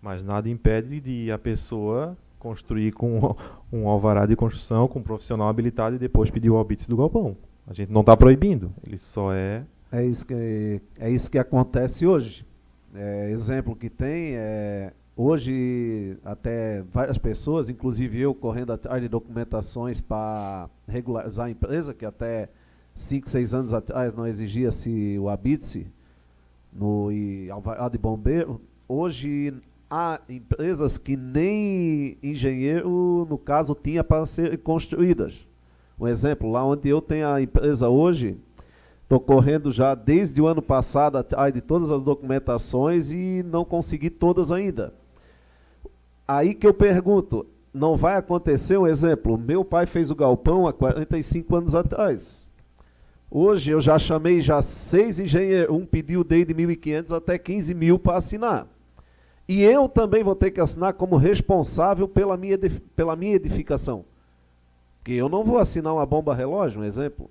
Mas nada impede de a pessoa construir com um alvará de construção, com um profissional habilitado e depois pedir o albite do galpão. A gente não está proibindo, ele só é... É isso que acontece hoje. Exemplo que tem, hoje até várias pessoas, inclusive eu, correndo atrás de documentações para regularizar a empresa, que até 5, 6 anos atrás não exigia-se o habite e alvará de bombeiro. Hoje há empresas que nem engenheiro, no caso, tinha para ser construídas. Um exemplo, lá onde eu tenho a empresa hoje, estou correndo já desde o ano passado atrás de todas as documentações e não consegui todas ainda. Aí que eu pergunto, não vai acontecer um exemplo? Meu pai fez o galpão há 45 anos atrás. Hoje eu já chamei 6 engenheiros, um pediu desde 1.500 até 15.000 para assinar. E eu também vou ter que assinar como responsável pela minha edificação. Porque eu não vou assinar uma bomba relógio, um exemplo.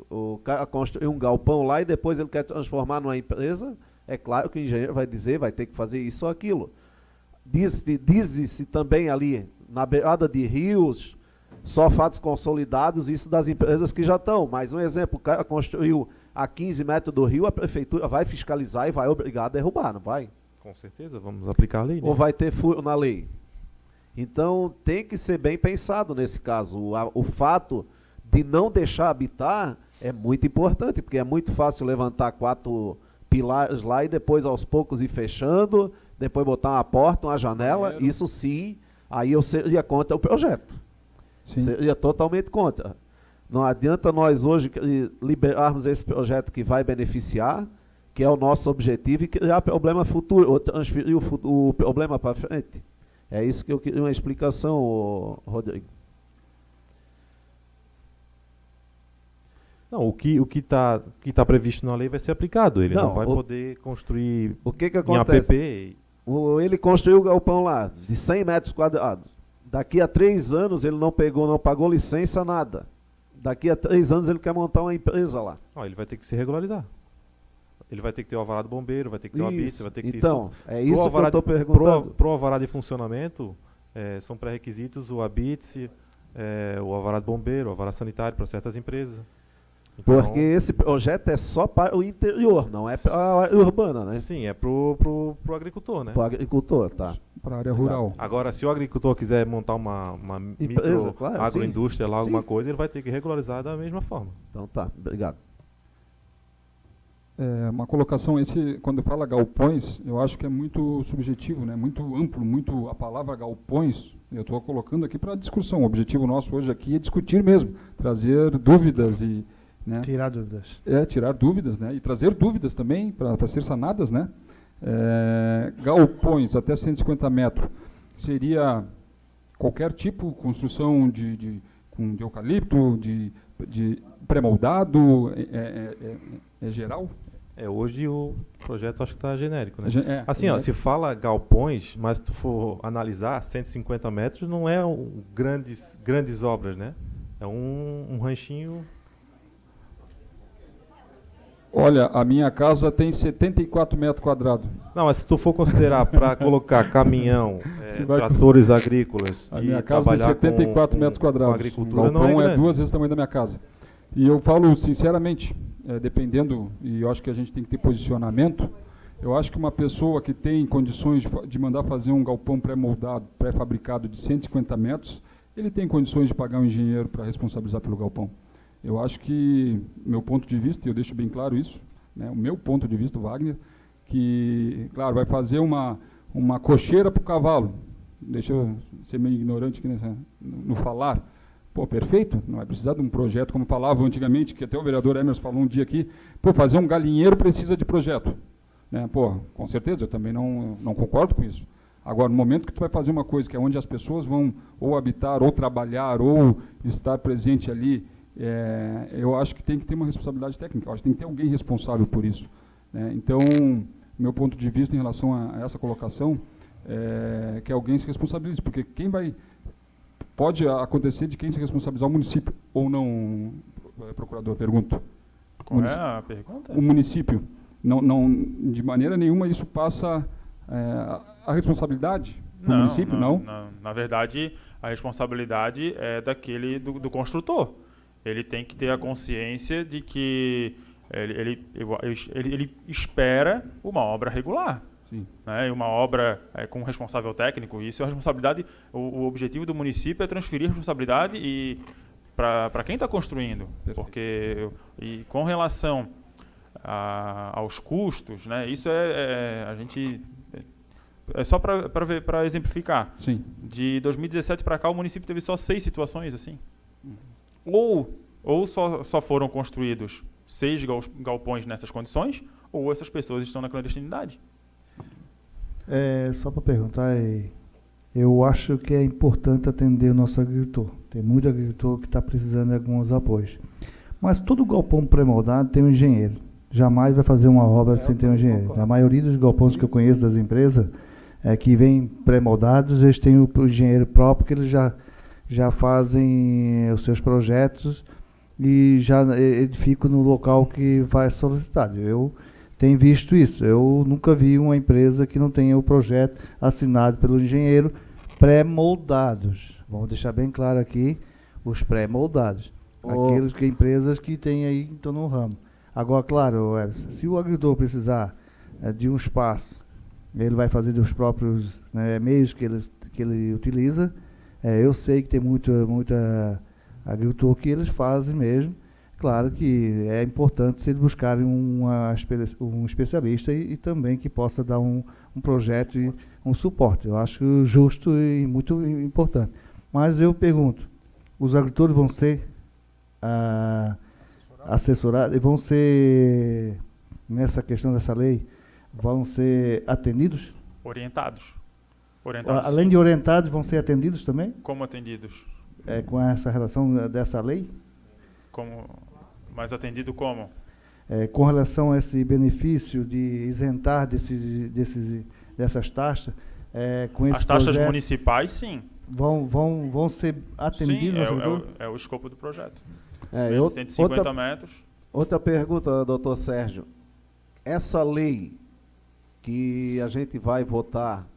O cara construiu um galpão lá e depois ele quer transformar numa empresa. É claro que o engenheiro vai dizer, vai ter que fazer isso ou aquilo. Diz-se também ali, na beirada de rios, só fatos consolidados, isso das empresas que já estão. Mas um exemplo, o cara construiu a 15 metros do rio, a prefeitura vai fiscalizar e vai obrigar a derrubar, não vai? Com certeza, vamos aplicar a lei. Né? Ou vai ter furo na lei? Então, tem que ser bem pensado nesse caso. O fato de não deixar habitar é muito importante, porque é muito fácil levantar 4 pilares lá e depois aos poucos ir fechando, depois botar uma porta, uma janela, isso sim, aí eu seria contra o projeto. Sim. Seria totalmente contra. Não adianta nós hoje liberarmos esse projeto que vai beneficiar, que é o nosso objetivo, e criar problema futuro, ou transferir o problema para frente. É isso que eu queria uma explicação, Rodrigo. Não, o que tá previsto na lei vai ser aplicado. Ele não vai poder construir o que acontece? em APP. Ele construiu o galpão lá, de 100 metros quadrados. Daqui a 3 anos ele não pagou licença, nada. Daqui a 3 anos ele quer montar uma empresa lá. Ele vai ter que se regularizar. Ele vai ter que ter o alvará do bombeiro, vai ter que ter o ABITS, vai ter que ter então, isso. É isso que eu estou perguntando. Para o alvará de funcionamento, são pré-requisitos o ABITS, o alvará do bombeiro, o alvará sanitário para certas empresas. Então, porque esse projeto é só para o interior, não é para a área urbana, né? Sim, é pro agricultor, né? Para o agricultor, tá. Para a área rural. Agora, se o agricultor quiser montar uma empresa, claro, agroindústria lá, alguma coisa, ele vai ter que regularizar da mesma forma. Então tá, obrigado. Uma colocação, quando fala galpões, eu acho que é muito subjetivo, né? Muito amplo, a palavra galpões, eu estou colocando aqui para discussão. O objetivo nosso hoje aqui é discutir mesmo, trazer dúvidas e... Né? Tirar dúvidas. Tirar dúvidas, né? E trazer dúvidas também para ser sanadas, né? Galpões até 150 metros, seria qualquer tipo, construção de eucalipto, de pré-moldado, é geral? Hoje o projeto acho que está genérico, né? Assim, se fala galpões, mas se tu for analisar, 150 metros não é grandes obras, né? É um ranchinho. Olha, a minha casa tem 74 metros quadrados. Não, mas se tu for considerar para colocar caminhão, tratores agrícolas a minha casa tem 74 metros quadrados. Agricultura o galpão não é 2 vezes o tamanho da minha casa. E eu falo sinceramente, dependendo, e eu acho que a gente tem que ter posicionamento, eu acho que uma pessoa que tem condições de mandar fazer um galpão pré-moldado, pré-fabricado de 150 metros, ele tem condições de pagar um engenheiro para responsabilizar pelo galpão. Eu acho que, meu ponto de vista, e eu deixo bem claro isso, né, o meu ponto de vista, Wagner, que, claro, vai fazer uma cocheira para o cavalo. Deixa eu ser meio ignorante aqui no falar. Perfeito, não vai precisar de um projeto, como falava antigamente, que até o vereador Emerson falou um dia aqui, fazer um galinheiro precisa de projeto. Né? Com certeza, eu também não concordo com isso. Agora, no momento que tu vai fazer uma coisa que é onde as pessoas vão ou habitar, ou trabalhar, ou estar presente ali, eu acho que tem que ter uma responsabilidade técnica, eu acho que tem que ter alguém responsável por isso. Né? Então, meu ponto de vista em relação a essa colocação é que alguém se responsabilize, porque pode acontecer de quem se responsabilizar o município, ou não, procurador, pergunto. Qual é a pergunta? O município. Não, de maneira nenhuma isso passa a responsabilidade do município, não? Na verdade, a responsabilidade é do construtor. Ele tem que ter a consciência de que ele espera uma obra regular. Sim. Né? Uma obra com responsável técnico. Isso é a responsabilidade. O objetivo do município é transferir a responsabilidade para quem está construindo. Porque, e com relação aos custos, né, isso a gente... É só para exemplificar. Sim. De 2017 para cá, o município teve só 6 situações assim. Ou só foram construídos 6 galpões nessas condições, ou essas pessoas estão na clandestinidade. Só para perguntar, eu acho que é importante atender o nosso agricultor. Tem muito agricultor que está precisando de alguns apoios. Mas todo galpão pré-moldado tem um engenheiro. Jamais vai fazer uma obra sem ter um engenheiro. A maioria dos galpões que eu conheço das empresas que vêm pré-moldados, eles têm o engenheiro próprio, que eles já fazem os seus projetos e já edificam no local que vai solicitado. Eu tenho visto isso. Eu nunca vi uma empresa que não tenha o projeto assinado pelo engenheiro pré-moldados. Vamos deixar bem claro aqui, os pré-moldados. Aqueles empresas que têm aí, estão no ramo. Agora, claro, Edson, se o agricultor precisar de um espaço, ele vai fazer dos próprios meios que ele utiliza. Eu sei que tem muita agricultor que eles fazem mesmo. Claro que é importante se eles buscarem um especialista e também que possa dar um projeto e um suporte. Eu acho justo e muito importante. Mas eu pergunto, os agricultores vão ser assessorados e vão ser, nessa questão dessa lei, vão ser atendidos? Orientados. Além sim. de orientados, vão ser atendidos também? Como atendidos? Com essa relação dessa lei? Mas atendido como? Com relação a esse benefício de isentar dessas taxas, com esse As taxas projeto, municipais, sim. Vão ser atendidos? Sim, é o escopo do projeto. 150 metros. Outra pergunta, doutor Sérgio. Essa lei que a gente vai votar,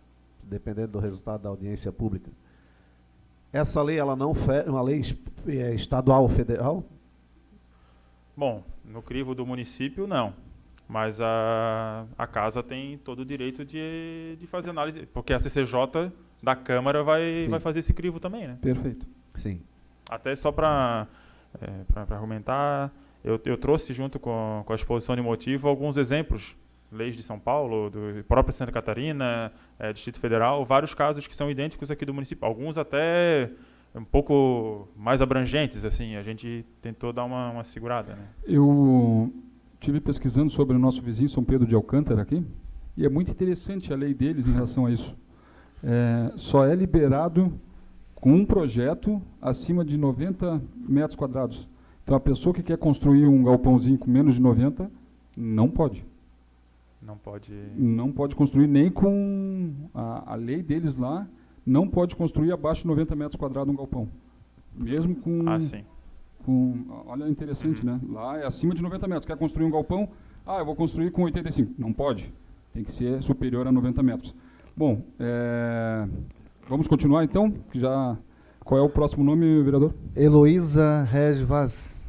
dependendo do resultado da audiência pública, essa lei, ela não é uma lei estadual ou federal? Bom, no crivo do município, não. Mas a casa tem todo o direito de fazer análise, porque a CCJ da Câmara vai fazer esse crivo também, né? Perfeito. Sim. Até só para argumentar, eu trouxe junto com a exposição de motivo alguns exemplos, leis de São Paulo, do próprio Santa Catarina, Distrito Federal, vários casos que são idênticos aqui do município, alguns até um pouco mais abrangentes, assim, a gente tentou dar uma segurada, né? Eu estive pesquisando sobre o nosso vizinho São Pedro de Alcântara aqui, e é muito interessante a lei deles em relação a isso. Só é liberado com um projeto acima de 90 metros quadrados. Então, a pessoa que quer construir um galpãozinho com menos de 90, não pode. Não pode construir nem com a lei deles lá, não pode construir abaixo de 90 metros quadrados um galpão. Mesmo com... sim. Olha, interessante, né? Lá é acima de 90 metros. Quer construir um galpão? Eu vou construir com 85. Não pode. Tem que ser superior a 90 metros. Bom, vamos continuar então? Qual é o próximo nome, vereador? Heloísa Regis Vaz.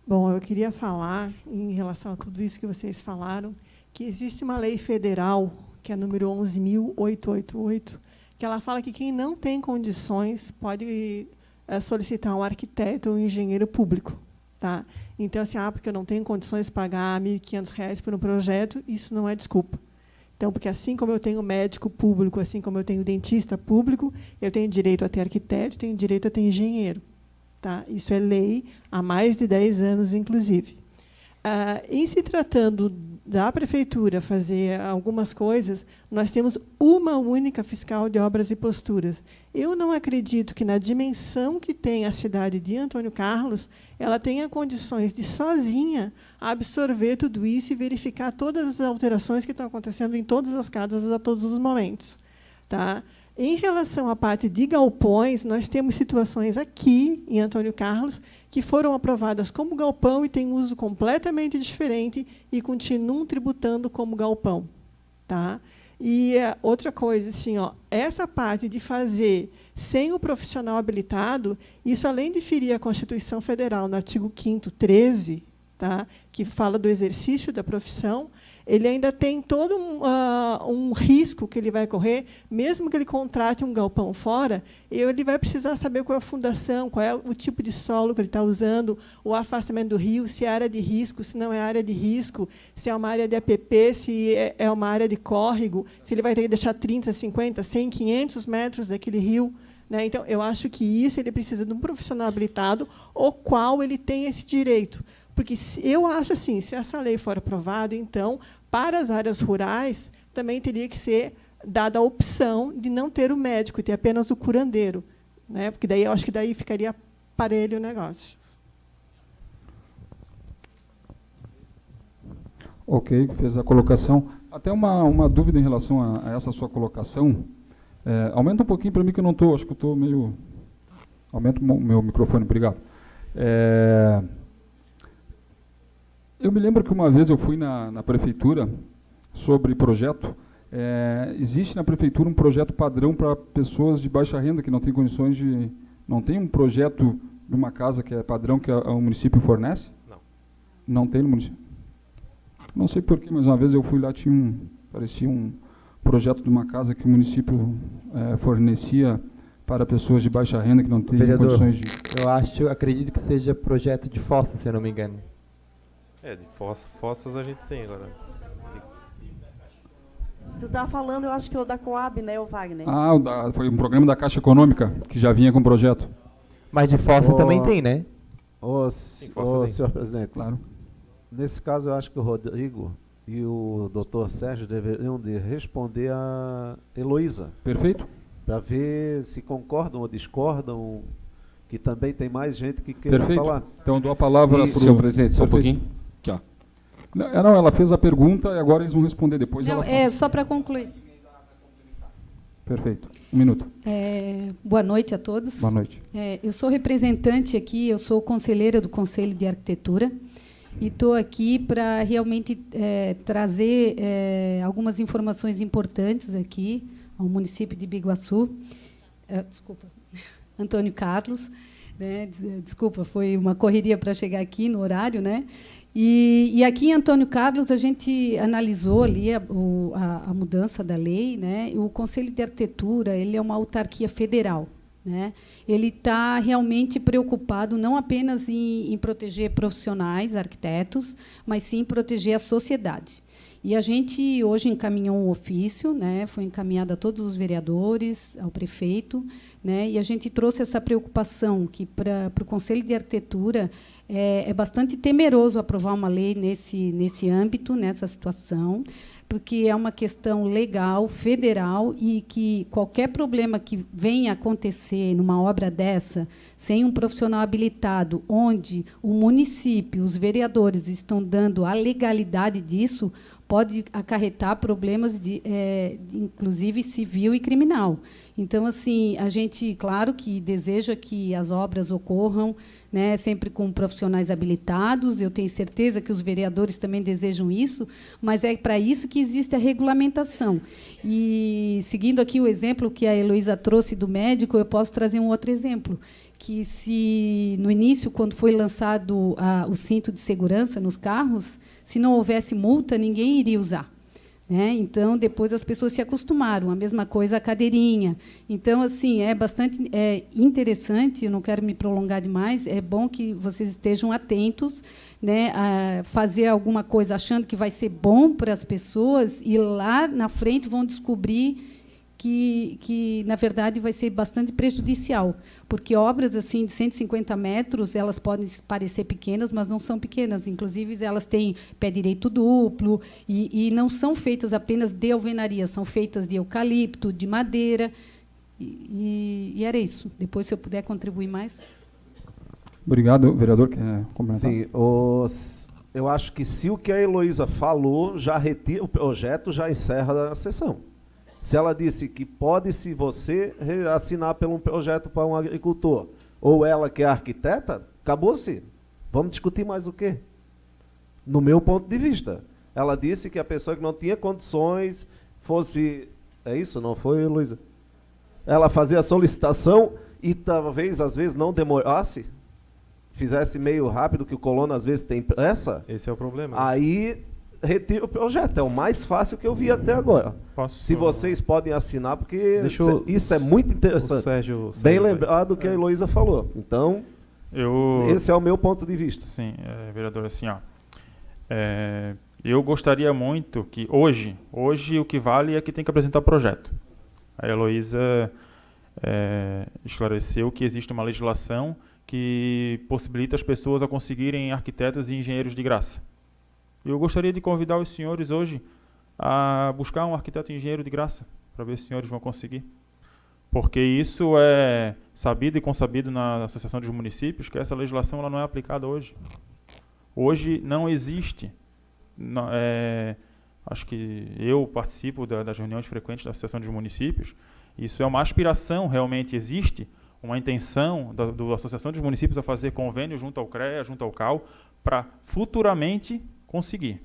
Bom, eu queria falar, em relação a tudo isso que vocês falaram, que existe uma lei federal, que é a número 11.888, que ela fala que quem não tem condições pode solicitar um arquiteto ou um engenheiro público. Tá? Então, assim, porque eu não tenho condições de pagar R$ 1.500 por um projeto, isso não é desculpa. Então, porque assim como eu tenho médico público, assim como eu tenho dentista público, eu tenho direito a ter arquiteto, tenho direito a ter engenheiro. Tá? Isso é lei há mais de 10 anos, inclusive. Em se tratando da prefeitura fazer algumas coisas, nós temos uma única fiscal de obras e posturas. Eu não acredito que, na dimensão que tem a cidade de Antônio Carlos, ela tenha condições de, sozinha, absorver tudo isso e verificar todas as alterações que estão acontecendo em todas as casas a todos os momentos. Tá? Em relação à parte de galpões, nós temos situações aqui, em Antônio Carlos, que foram aprovadas como galpão e têm uso completamente diferente e continuam tributando como galpão. Tá? E outra coisa, assim, essa parte de fazer sem o profissional habilitado, isso, além de ferir a Constituição Federal, no artigo 5º, 13, tá? Que fala do exercício da profissão, ele ainda tem todo um risco que ele vai correr, mesmo que ele contrate um galpão fora, ele vai precisar saber qual é a fundação, qual é o tipo de solo que ele está usando, o afastamento do rio, se é área de risco, se não é área de risco, se é uma área de APP, se é uma área de córrego, se ele vai ter que deixar 30, 50, 100, 500 metros daquele rio. Né? Então, eu acho que isso ele precisa de um profissional habilitado, o qual ele tem esse direito. Porque eu acho assim, se essa lei for aprovada, então, para as áreas rurais, também teria que ser dada a opção de não ter o médico, ter apenas o curandeiro. Né? Porque daí eu acho que daí ficaria parelho o negócio. Ok, fez a colocação. Até uma dúvida em relação a essa sua colocação. Aumenta um pouquinho para mim que eu não estou, acho que eu estou meio... Aumenta o meu microfone, obrigado. Eu me lembro que uma vez eu fui na prefeitura sobre projeto. Existe na prefeitura um projeto padrão para pessoas de baixa renda que não têm condições de... Não tem um projeto de uma casa que é padrão que o município fornece? Não. Não tem no município? Não sei porquê, mas uma vez eu fui lá, parecia um projeto de uma casa que o município fornecia para pessoas de baixa renda que não têm condições de... Acredito que seja projeto de fossa, se eu não me engano. De fossas a gente tem agora. Tu tá falando, eu acho que é o da Coab, né, o Wagner? Foi um programa da Caixa Econômica, que já vinha com projeto. Mas de fossa também tem, né? Senhor presidente. Claro. Nesse caso, eu acho que o Rodrigo e o doutor Sérgio deveriam de responder a Heloísa. Perfeito. Para ver se concordam ou discordam, que também tem mais gente que quer falar. Então, eu dou a palavra para o... Senhor presidente, só um pouquinho. Aqui, ó. Não, ela fez a pergunta e agora eles vão responder depois. Não, só para concluir. Perfeito. Um minuto. Boa noite a todos. Boa noite. Eu sou representante aqui, eu sou conselheira do Conselho de Arquitetura e estou aqui para realmente trazer algumas informações importantes aqui ao município de Biguaçu. Desculpa, Antônio Carlos. Né? Desculpa, foi uma correria para chegar aqui no horário, né? E aqui em Antônio Carlos a gente analisou ali a mudança da lei, né? O Conselho de Arquitetura ele é uma autarquia federal, né? Ele está realmente preocupado não apenas em proteger profissionais, arquitetos, mas sim proteger a sociedade. E a gente hoje encaminhou um ofício, né? Foi encaminhado a todos os vereadores, ao prefeito, né? E a gente trouxe essa preocupação que para o Conselho de Arquitetura é bastante temeroso aprovar uma lei nesse âmbito, nessa situação, porque é uma questão legal, federal, e que qualquer problema que venha acontecer numa obra dessa, sem um profissional habilitado, onde o município, os vereadores estão dando a legalidade disso, pode acarretar problemas, inclusive civil e criminal. Então, assim, a gente, claro, que deseja que as obras ocorram, né, sempre com profissionais habilitados. Eu tenho certeza que os vereadores também desejam isso, mas é para isso que existe a regulamentação. E, seguindo aqui o exemplo que a Heloísa trouxe do médico, eu posso trazer um outro exemplo, que se, no início, quando foi lançado o cinto de segurança nos carros, se não houvesse multa, ninguém iria usar. Né? Então, depois as pessoas se acostumaram. A mesma coisa a cadeirinha. Então, assim, é bastante interessante, eu não quero me prolongar demais, é bom que vocês estejam atentos, né, a fazer alguma coisa achando que vai ser bom para as pessoas e lá na frente vão descobrir que, na verdade, vai ser bastante prejudicial, porque obras assim de 150 metros, elas podem parecer pequenas, mas não são pequenas. Inclusive, elas têm pé direito duplo e não são feitas apenas de alvenaria, são feitas de eucalipto, de madeira, e era isso. Depois, se eu puder contribuir mais. Obrigado. O vereador quer comentar? Sim, eu acho que se o que a Heloísa falou, já retira o projeto, já encerra a sessão. Se ela disse que pode, se você assinar por um projeto para um agricultor, ou ela que é arquiteta, acabou-se. Vamos discutir mais o quê? No meu ponto de vista. Ela disse que a pessoa que não tinha condições fosse... É isso? Não foi, Luísa? Ela fazia a solicitação e talvez, às vezes, não demorasse, fizesse meio rápido, que o colono, às vezes, tem pressa. Esse é o problema. Aí... retira o projeto, é o mais fácil que eu vi até agora. Se vocês podem assinar, porque isso é muito interessante. Bem lembrado que a Heloísa falou. Então, esse é o meu ponto de vista. Sim, vereador, assim, ó, eu gostaria muito que hoje o que vale é que tem que apresentar projeto. A Heloísa esclareceu que existe uma legislação que possibilita as pessoas a conseguirem arquitetos e engenheiros de graça. Eu gostaria de convidar os senhores hoje a buscar um arquiteto e engenheiro de graça, para ver se os senhores vão conseguir. Porque isso é sabido e consabido na Associação dos Municípios, que essa legislação ela não é aplicada hoje. Hoje não existe acho que eu participo das reuniões frequentes da Associação dos Municípios. Isso é uma aspiração, realmente existe uma intenção da Associação dos Municípios a fazer convênio junto ao CREA, junto ao CAL, para futuramente conseguir.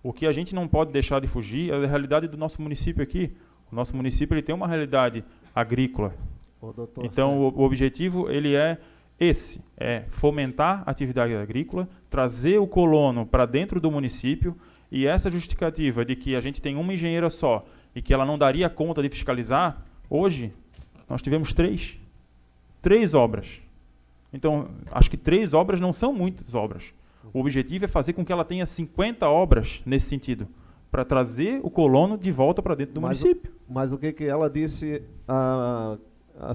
O que a gente não pode deixar de fugir é a realidade do nosso município aqui. O nosso município ele tem uma realidade agrícola. Então, o objetivo ele é esse, é fomentar a atividade agrícola, trazer o colono para dentro do município, e essa justificativa de que a gente tem uma engenheira só e que ela não daria conta de fiscalizar, hoje nós tivemos três obras. Então, acho que 3 obras não são muitas obras. O objetivo é fazer com que ela tenha 50 obras nesse sentido, para trazer o colono de volta para dentro do município. Mas o que ela disse, a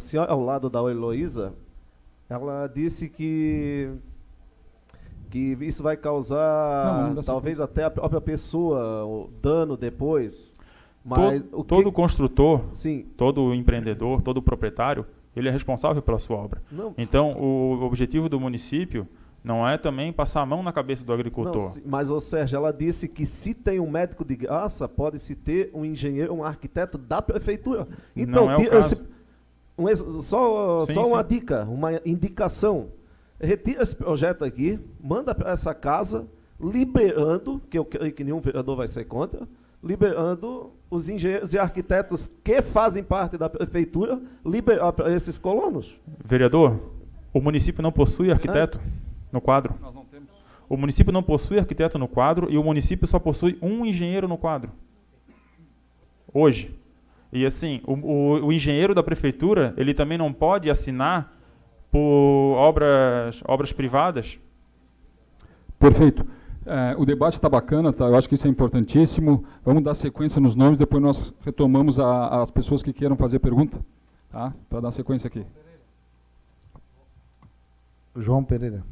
senhora ao lado da Heloísa, ela disse que isso vai causar, talvez até a própria pessoa, o dano depois. Mas todo construtor, todo empreendedor, todo proprietário, ele é responsável pela sua obra. Então, o objetivo do município não é também passar a mão na cabeça do agricultor. Mas, Sérgio, ela disse que se tem um médico de graça, pode-se ter um engenheiro, um arquiteto da prefeitura. Então, não é o caso. Só uma dica, uma indicação. Retira esse projeto aqui, manda para essa casa, liberando, que eu creio que nenhum vereador vai ser contra, liberando os engenheiros e arquitetos que fazem parte da prefeitura, liberar para esses colonos. Vereador, o município não possui arquiteto no quadro. Nós não temos. O município não possui arquiteto no quadro e o município só possui um engenheiro no quadro. Hoje. E assim, o engenheiro da prefeitura, ele também não pode assinar por obras privadas. Perfeito. O debate está bacana, tá? Eu acho que isso é importantíssimo. Vamos dar sequência nos nomes, depois nós retomamos as pessoas que queiram fazer pergunta, tá? Para dar sequência aqui. João Pereira.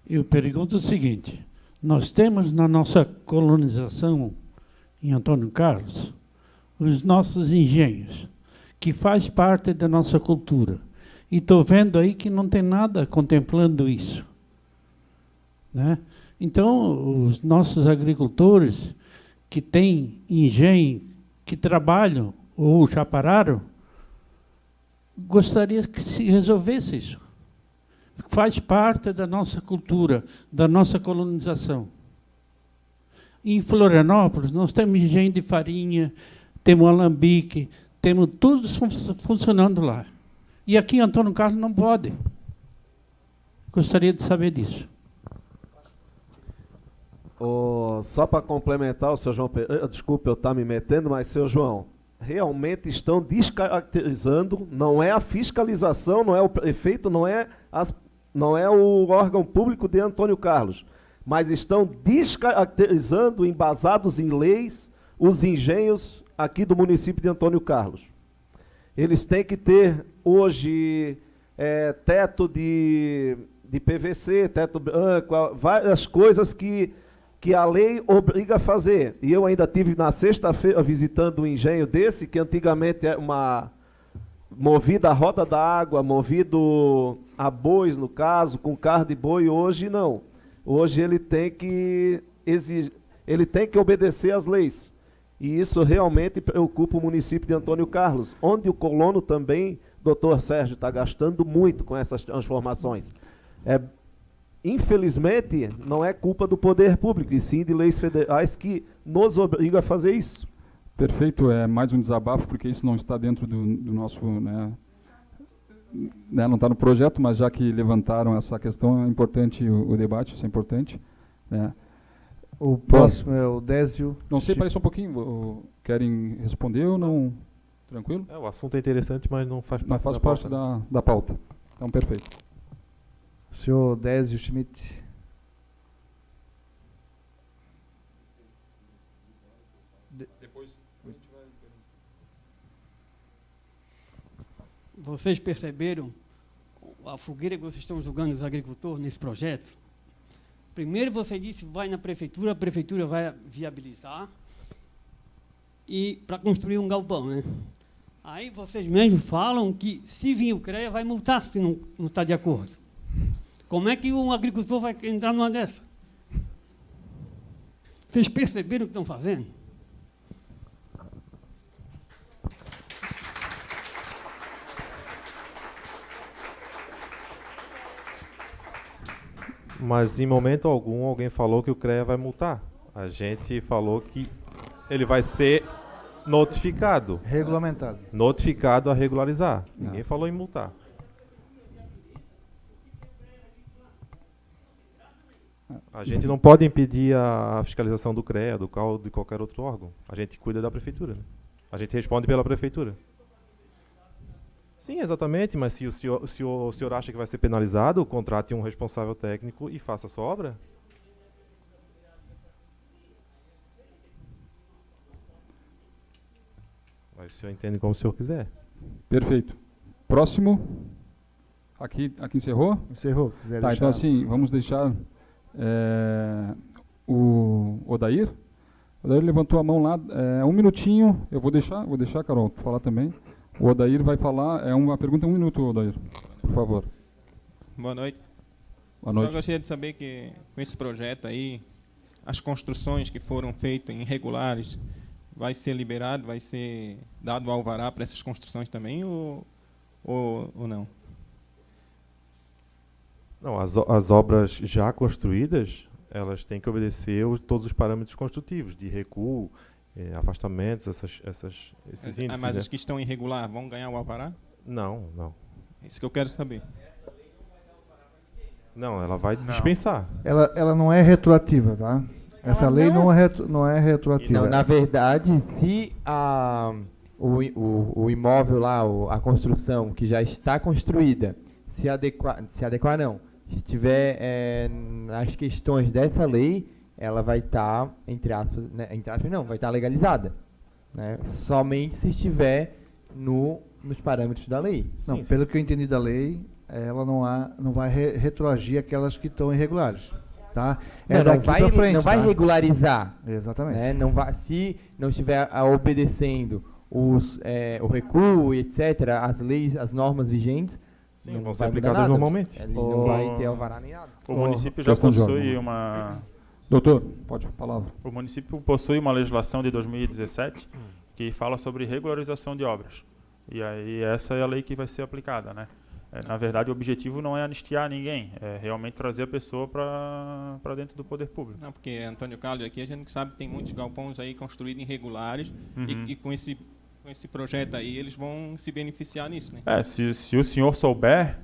Eu pergunto o seguinte: nós temos na nossa colonização em Antônio Carlos os nossos engenhos, que faz parte da nossa cultura. E estou vendo aí que não tem nada contemplando isso, né? Então, os nossos agricultores que têm engenho, que trabalham ou já pararam, gostaria que se resolvesse isso. Faz parte da nossa cultura, da nossa colonização. Em Florianópolis, nós temos engenho de farinha, temos alambique, temos tudo funcionando lá. E aqui em Antônio Carlos não pode. Gostaria de saber disso. Só para complementar, o senhor João, desculpe eu estar me metendo, mas, senhor João, realmente estão descaracterizando, não é a fiscalização, não é o prefeito, não é o órgão público de Antônio Carlos, mas estão descaracterizando, embasados em leis, os engenhos aqui do município de Antônio Carlos. Eles têm que ter, hoje, teto de PVC, teto branco, várias coisas que a lei obriga a fazer. E eu ainda tive na sexta-feira visitando um engenho desse, que antigamente era movido a roda da água, movido a bois, no caso, com carro de boi. Hoje não. Hoje ele tem que obedecer às leis. E isso realmente preocupa o município de Antônio Carlos, onde o colono também, doutor Sérgio, está gastando muito com essas transformações. Infelizmente, não é culpa do poder público, e sim de leis federais que nos obrigam a fazer isso. Perfeito, é mais um desabafo, porque isso não está dentro do nosso... Né, não está no projeto, mas já que levantaram essa questão, é importante o debate, isso é importante. Né. O próximo é o Désio. Não sei, parece um pouquinho. Querem responder ou não? Tranquilo? O assunto é interessante, mas não faz parte, não faz parte da pauta. Então, perfeito. Senhor Désio Schmidt. Depois a gente vai... Vocês perceberam a fogueira que vocês estão jogando os agricultores nesse projeto? Primeiro você disse vai na prefeitura, a prefeitura vai viabilizar e para construir um galpão, né? Aí vocês mesmos falam que se vir o CREA vai multar se não está de acordo. Como é que um agricultor vai entrar numa dessa? Vocês perceberam o que estão fazendo? Mas em momento algum alguém falou que o CREA vai multar. A gente falou que ele vai ser notificado. Regulamentado. Notificado a regularizar. Ninguém falou em multar. A gente não pode impedir a fiscalização do CREA, do CAL, de qualquer outro órgão. A gente cuida da prefeitura. Né? A gente responde pela prefeitura. Sim, exatamente, mas se o senhor acha que vai ser penalizado, contrate um responsável técnico e faça a sua obra. Mas o senhor entende como o senhor quiser. Perfeito. Próximo. Aqui encerrou? Encerrou. Quiser tá, deixar... então assim, vamos deixar o Odair. O Odair levantou a mão lá. Um minutinho. Eu vou deixar, Carol, falar também. O Odair vai falar. É uma pergunta, 1 minuto, Odair. Por favor. Boa noite. Boa noite. Só gostaria de saber que, com esse projeto aí, as construções que foram feitas irregulares, vai ser liberado, vai ser dado alvará para essas construções também ou não? Não, as obras já construídas, elas têm que obedecer todos os parâmetros construtivos, de recuo, afastamentos, esses índices. Mas os que estão irregular vão ganhar o alvará? Não. É isso que eu quero saber. Não, ela vai dispensar. Ela não é retroativa, tá? Essa lei não é retroativa. Não, na verdade, se o imóvel lá, a construção que já está construída, se adequar não, se estiver nas questões dessa lei, ela vai estar, entre aspas, não, vai estar legalizada. Né? Somente se estiver nos parâmetros da lei. Não, pelo que eu entendi da lei, ela não vai retroagir aquelas que estão irregulares. Tá? Não vai regularizar. Exatamente. Né? Se não estiver obedecendo o recuo, etc., as leis, as normas vigentes, sim, não vão ser aplicadas normalmente. Não vai ter alvará nem nada. O município já possui uma... Doutor, pode palavra. O município possui uma legislação de 2017 que fala sobre regularização de obras. E aí essa é a lei que vai ser aplicada, né? Na verdade, o objetivo não é anistiar ninguém, é realmente trazer a pessoa para dentro do poder público. Não, porque Antônio Carlos aqui a gente sabe que tem muitos galpões aí construídos irregulares e com esse projeto aí eles vão se beneficiar nisso, né? Se o senhor souber,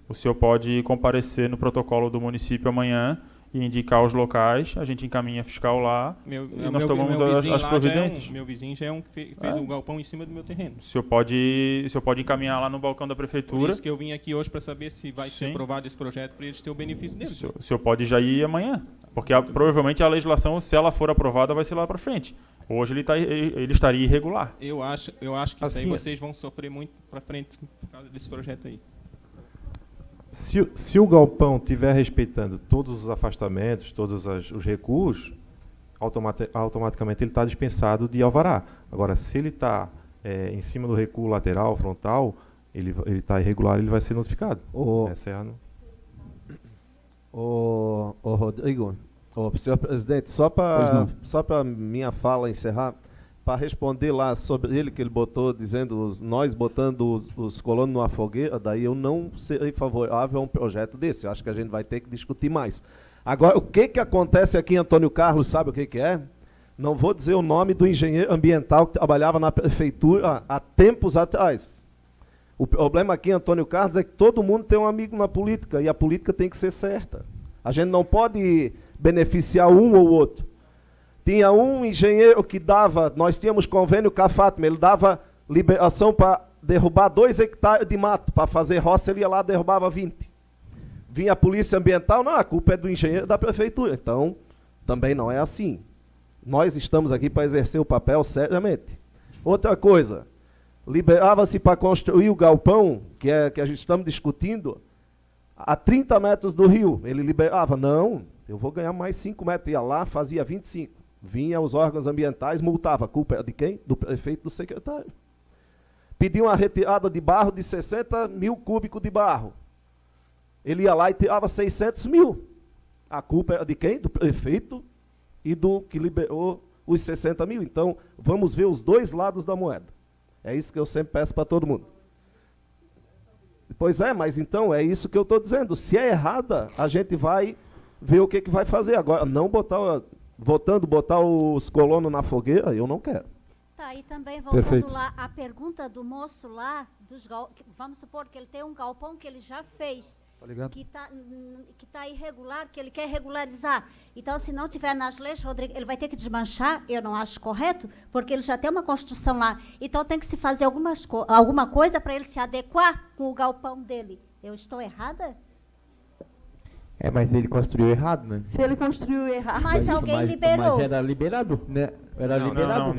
o senhor pode comparecer no protocolo do município amanhã e indicar os locais, a gente encaminha fiscal lá e nós tomamos as providências. Meu vizinho já é um que fez um galpão em cima do meu terreno. O senhor pode encaminhar lá no balcão da prefeitura. Por isso que eu vim aqui hoje para saber se vai ser aprovado esse projeto para eles terem o benefício dele. O senhor pode já ir amanhã, porque provavelmente a legislação, se ela for aprovada, vai ser lá para frente. Hoje ele estaria irregular. Eu acho que assim, isso aí vocês vão sofrer muito para frente por causa desse projeto aí. Se o galpão estiver respeitando todos os afastamentos, todos os recuos, automaticamente ele está dispensado de alvará. Agora, se ele está em cima do recuo lateral, frontal, ele está irregular, ele vai ser notificado. Essa é a... Rodrigo, senhor presidente, só para minha fala encerrar, para responder lá sobre ele, que ele botou, dizendo nós botando os colonos numa fogueira, daí eu não serei favorável a um projeto desse. Eu acho que a gente vai ter que discutir mais. Agora, o que acontece aqui em Antônio Carlos, sabe o que é? Não vou dizer o nome do engenheiro ambiental que trabalhava na prefeitura há tempos atrás. O problema aqui em Antônio Carlos é que todo mundo tem um amigo na política, e a política tem que ser certa. A gente não pode beneficiar um ou outro. Tinha um engenheiro que nós tínhamos convênio com a Fátima, ele dava liberação para derrubar 2 hectares de mato, para fazer roça, ele ia lá e derrubava 20. Vinha a polícia ambiental, não, a culpa é do engenheiro da prefeitura. Então, também não é assim. Nós estamos aqui para exercer o papel seriamente. Outra coisa, liberava-se para construir o galpão, que a gente estamos discutindo, a 30 metros do rio. Ele liberava, não, eu vou ganhar mais 5 metros. Ia lá, fazia 25. Vinha os órgãos ambientais, multava. A culpa é de quem? Do prefeito, do secretário. Pediu uma retirada de barro de 60 mil cúbicos de barro. Ele ia lá e tirava 600 mil. A culpa é de quem? Do prefeito e do que liberou os 60 mil. Então, vamos ver os dois lados da moeda. É isso que eu sempre peço para todo mundo. Pois é, mas então é isso que eu estou dizendo. Se é errada, a gente vai ver o que vai fazer. Agora, não botar os colonos na fogueira, eu não quero. Tá, e também voltando Perfeito. lá, a pergunta do moço lá, vamos supor que ele tem um galpão que ele já fez, que está irregular, que ele quer regularizar. Então, se não tiver nas leis, Rodrigo, ele vai ter que desmanchar, eu não acho correto, porque ele já tem uma construção lá. Então, tem que se fazer alguma coisa para ele se adequar com o galpão dele. Eu estou errada? Mas ele construiu errado, né? Se ele construiu errado, mas alguém liberou. Mas era liberado? Né? Era liberado?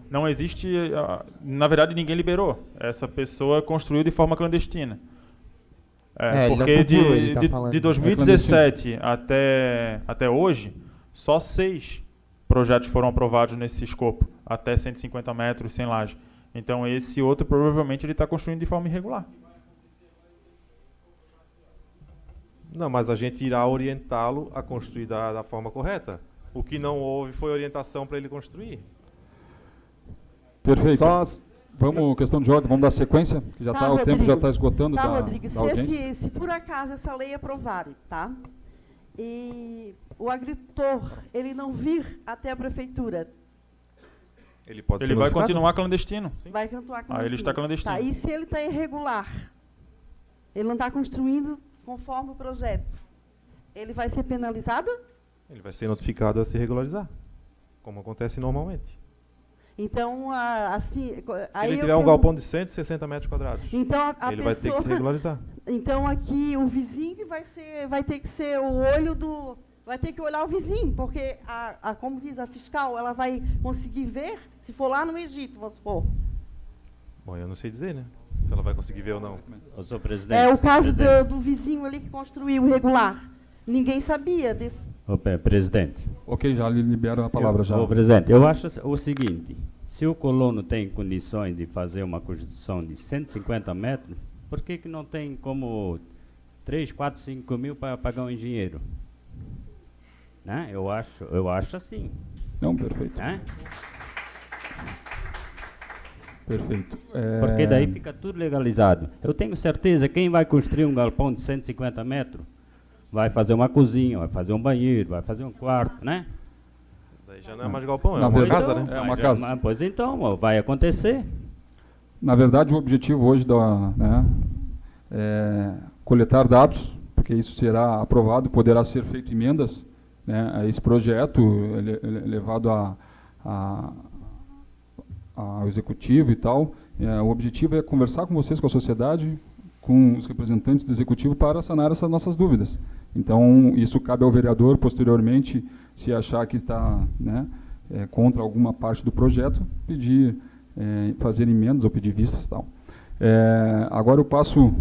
Não existe... Na verdade, ninguém liberou. Essa pessoa construiu de forma clandestina. Porque de 2017 até hoje, só 6 projetos foram aprovados nesse escopo, até 150 metros sem laje. Então, esse outro, provavelmente, ele está construindo de forma irregular. Não, mas a gente irá orientá-lo a construir da forma correta. O que não houve foi orientação para ele construir. Perfeito. Vamos, questão de ordem, vamos dar sequência, que já o tempo já está esgotando da Rodrigo, da audiência. Se por acaso essa lei aprovarem, tá? E o agricultor, ele não vir até a prefeitura, ele vai continuar clandestino. Sim. Vai continuar clandestino. Ele está clandestino. Tá, e se ele está irregular, ele não está construindo conforme o projeto, ele vai ser penalizado? Ele vai ser notificado a se regularizar, como acontece normalmente. Então, assim... Se ele tiver um galpão de 160 metros quadrados, então, ele vai ter que se regularizar. Então, aqui, o vizinho vai ter que ser o olho do... Vai ter que olhar o vizinho, porque, como diz a fiscal, ela vai conseguir ver, se for lá no Egito, vamos supor. Bom, eu não sei dizer, né? Se ela vai conseguir ver ou não. Eu sou presidente. É o caso do vizinho ali que construiu irregular. Ninguém sabia desse... Presidente. Ok, já lhe libero a palavra. Presidente, eu acho o seguinte, se o colono tem condições de fazer uma construção de 150 metros, por que não tem como 3, 4, 5 mil para pagar um engenheiro? Né? Eu acho assim. Não, perfeito. Né? Perfeito. Porque daí fica tudo legalizado. Eu tenho certeza, quem vai construir um galpão de 150 metros, vai fazer uma cozinha, vai fazer um banheiro, vai fazer um quarto, né? Daí já não é mais galpão, é uma casa, né? É uma casa. Pois então, vai acontecer. Na verdade, o objetivo hoje é coletar dados, porque isso será aprovado, poderá ser feito emendas, né, a esse projeto, levado ao executivo e tal. O objetivo é conversar com vocês, com a sociedade, com os representantes do executivo para sanar essas nossas dúvidas. Então, isso cabe ao vereador, posteriormente, se achar que está contra alguma parte do projeto, pedir, fazer emendas ou pedir vistas e tal. Agora eu passo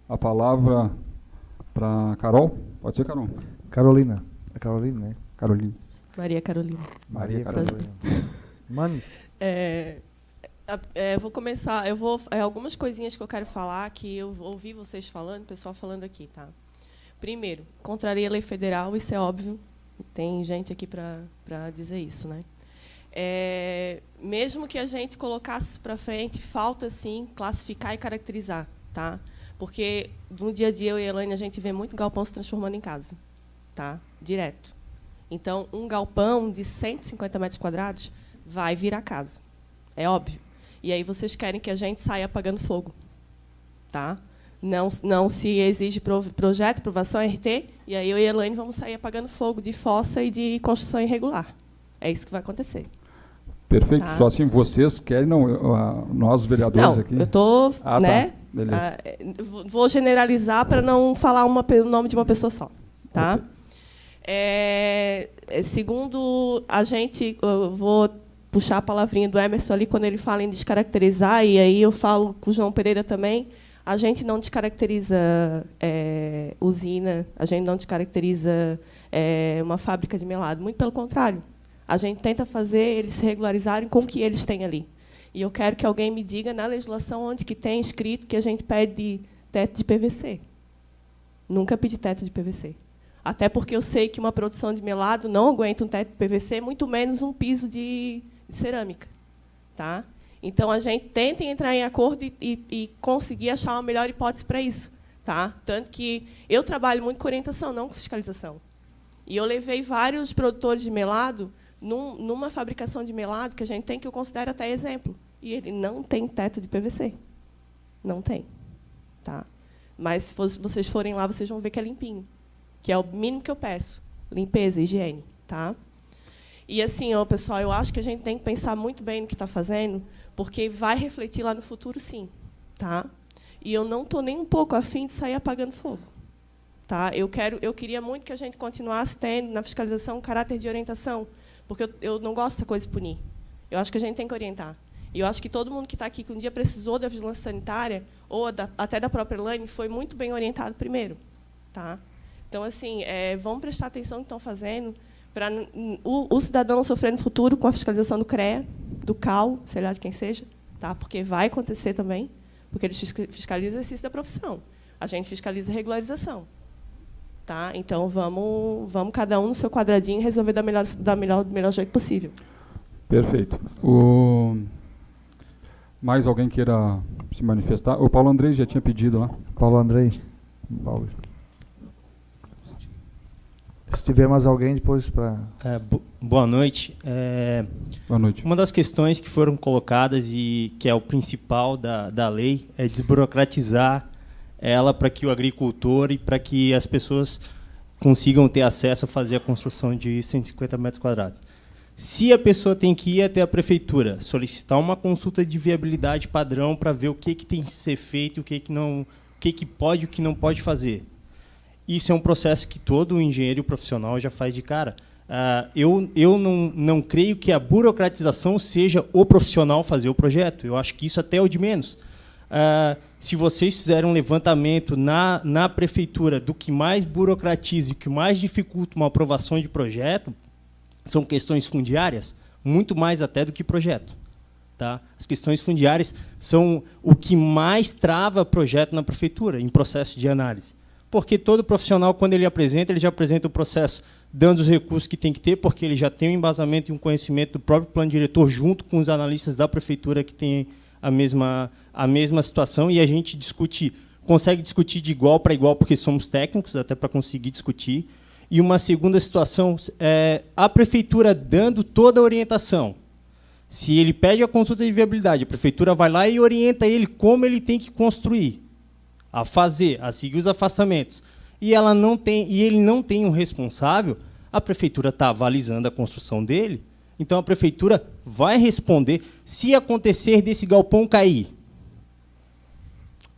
a palavra para Carol. Pode ser, Carol? Carolina. É Carolina, né? Carolina. Maria Carolina. Maria Carolina. Manes. Vou começar, algumas coisinhas que eu quero falar, que eu ouvi vocês falando, o pessoal falando aqui, tá? Primeiro, contraria a lei federal, isso é óbvio, tem gente aqui para dizer isso, né? Mesmo que a gente colocasse para frente, falta, sim, classificar e caracterizar, tá? Porque no dia a dia, eu e a Elaine, a gente vê muito galpão se transformando em casa, tá? Direto. Então, um galpão de 150 metros quadrados vai virar casa, é óbvio. E aí vocês querem que a gente saia apagando fogo, tá? Não se exige projeto, aprovação, RT, e aí eu e a Elaine vamos sair apagando fogo de fossa e de construção irregular. É isso que vai acontecer. Perfeito. Tá? Só assim, vocês querem, nós, os vereadores aqui? Eu estou, né? Tá. Beleza. Vou generalizar para não falar o nome de uma pessoa só, tá? Segundo a gente, eu vou puxar a palavrinha do Emerson ali quando ele fala em descaracterizar, e aí eu falo com o João Pereira também. A gente não descaracteriza usina, a gente não descaracteriza uma fábrica de melado, muito pelo contrário. A gente tenta fazer eles se regularizarem com o que eles têm ali. E eu quero que alguém me diga na legislação onde que tem escrito que a gente pede teto de PVC. Nunca pedi teto de PVC. Até porque eu sei que uma produção de melado não aguenta um teto de PVC, muito menos um piso de cerâmica. Tá? Então, a gente tenta entrar em acordo e conseguir achar uma melhor hipótese para isso. Tá? Tanto que eu trabalho muito com orientação, não com fiscalização. E eu levei vários produtores de melado numa fabricação de melado que a gente tem, que eu considero até exemplo. E ele não tem teto de PVC. Não tem. Tá? Mas, se vocês forem lá, vocês vão ver que é limpinho. Que é o mínimo que eu peço. Limpeza, higiene. Tá? E, assim, pessoal, eu acho que a gente tem que pensar muito bem no que está fazendo, porque vai refletir lá no futuro, sim. Tá? E eu não estou nem um pouco afim de sair apagando fogo. Tá? Eu queria muito que a gente continuasse tendo, na fiscalização, um caráter de orientação, porque eu não gosto dessa coisa de punir. Eu acho que a gente tem que orientar. E eu acho que todo mundo que está aqui, que um dia precisou da vigilância sanitária, ou até da própria Elaine, foi muito bem orientado primeiro. Tá? Então, assim, vamos prestar atenção no que estão fazendo, para o cidadão não sofrer no futuro com a fiscalização do CREA, do CAL, sei lá de quem seja, tá? Porque vai acontecer também, porque eles fiscalizam o exercício da profissão. A gente fiscaliza a regularização. Tá? Então, vamos cada um no seu quadradinho resolver do melhor jeito possível. Perfeito. Mais alguém queira se manifestar? O Paulo Andrei já tinha pedido lá. Paulo Andrei. Se tiver mais alguém, depois para... Boa noite. Boa noite. Uma das questões que foram colocadas e que é o principal da lei é desburocratizar ela para que o agricultor e para que as pessoas consigam ter acesso a fazer a construção de 150 metros quadrados. Se a pessoa tem que ir até a prefeitura, solicitar uma consulta de viabilidade padrão para ver o que tem que ser feito, o que pode e o que não pode fazer. Isso é um processo que todo engenheiro profissional já faz de cara. Eu não creio que a burocratização seja o profissional fazer o projeto. Eu acho que isso até é o de menos. Se vocês fizerem um levantamento na prefeitura do que mais burocratiza e o que mais dificulta uma aprovação de projeto, são questões fundiárias, muito mais até do que projeto. Tá? As questões fundiárias são o que mais trava projeto na prefeitura, em processo de análise. Porque todo profissional, quando ele já apresenta o processo dando os recursos que tem que ter, porque ele já tem um embasamento e um conhecimento do próprio plano diretor, junto com os analistas da prefeitura que tem a mesma situação, e a gente consegue discutir de igual para igual, porque somos técnicos, até para conseguir discutir. E uma segunda situação é a prefeitura dando toda a orientação. Se ele pede a consulta de viabilidade, a prefeitura vai lá e orienta ele como ele tem que construir, a fazer, a seguir os afastamentos. E ele não tem um responsável, a prefeitura está avalizando a construção dele, então a prefeitura vai responder se acontecer desse galpão cair.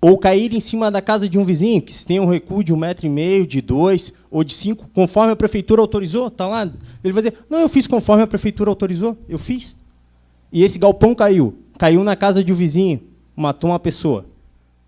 Ou cair em cima da casa de um vizinho, que se tem um recuo de 1,5 metro, de 2 ou de 5, conforme a prefeitura autorizou, está lá. Ele vai dizer, não, eu fiz conforme a prefeitura autorizou, eu fiz. E esse galpão caiu na casa de um vizinho, matou uma pessoa.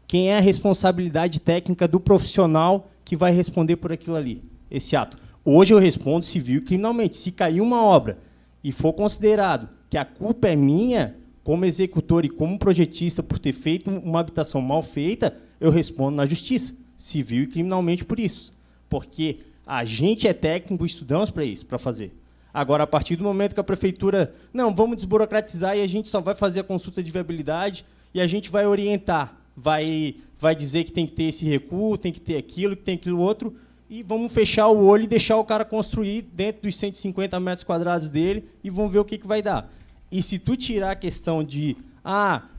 Quem é a responsabilidade técnica do profissional que vai responder por aquilo ali, esse ato? Hoje eu respondo civil e criminalmente. Se cair uma obra e for considerado que a culpa é minha, como executor e como projetista, por ter feito uma habitação mal feita, eu respondo na justiça, civil e criminalmente por isso. Porque a gente é técnico, estudamos para isso, para fazer. Agora, a partir do momento que a prefeitura, não, vamos desburocratizar e a gente só vai fazer a consulta de viabilidade e a gente vai orientar, vai dizer que tem que ter esse recuo, tem que ter aquilo, que tem aquilo outro, e vamos fechar o olho e deixar o cara construir dentro dos 150 metros quadrados dele e vamos ver o que vai dar. E se tu tirar a questão de,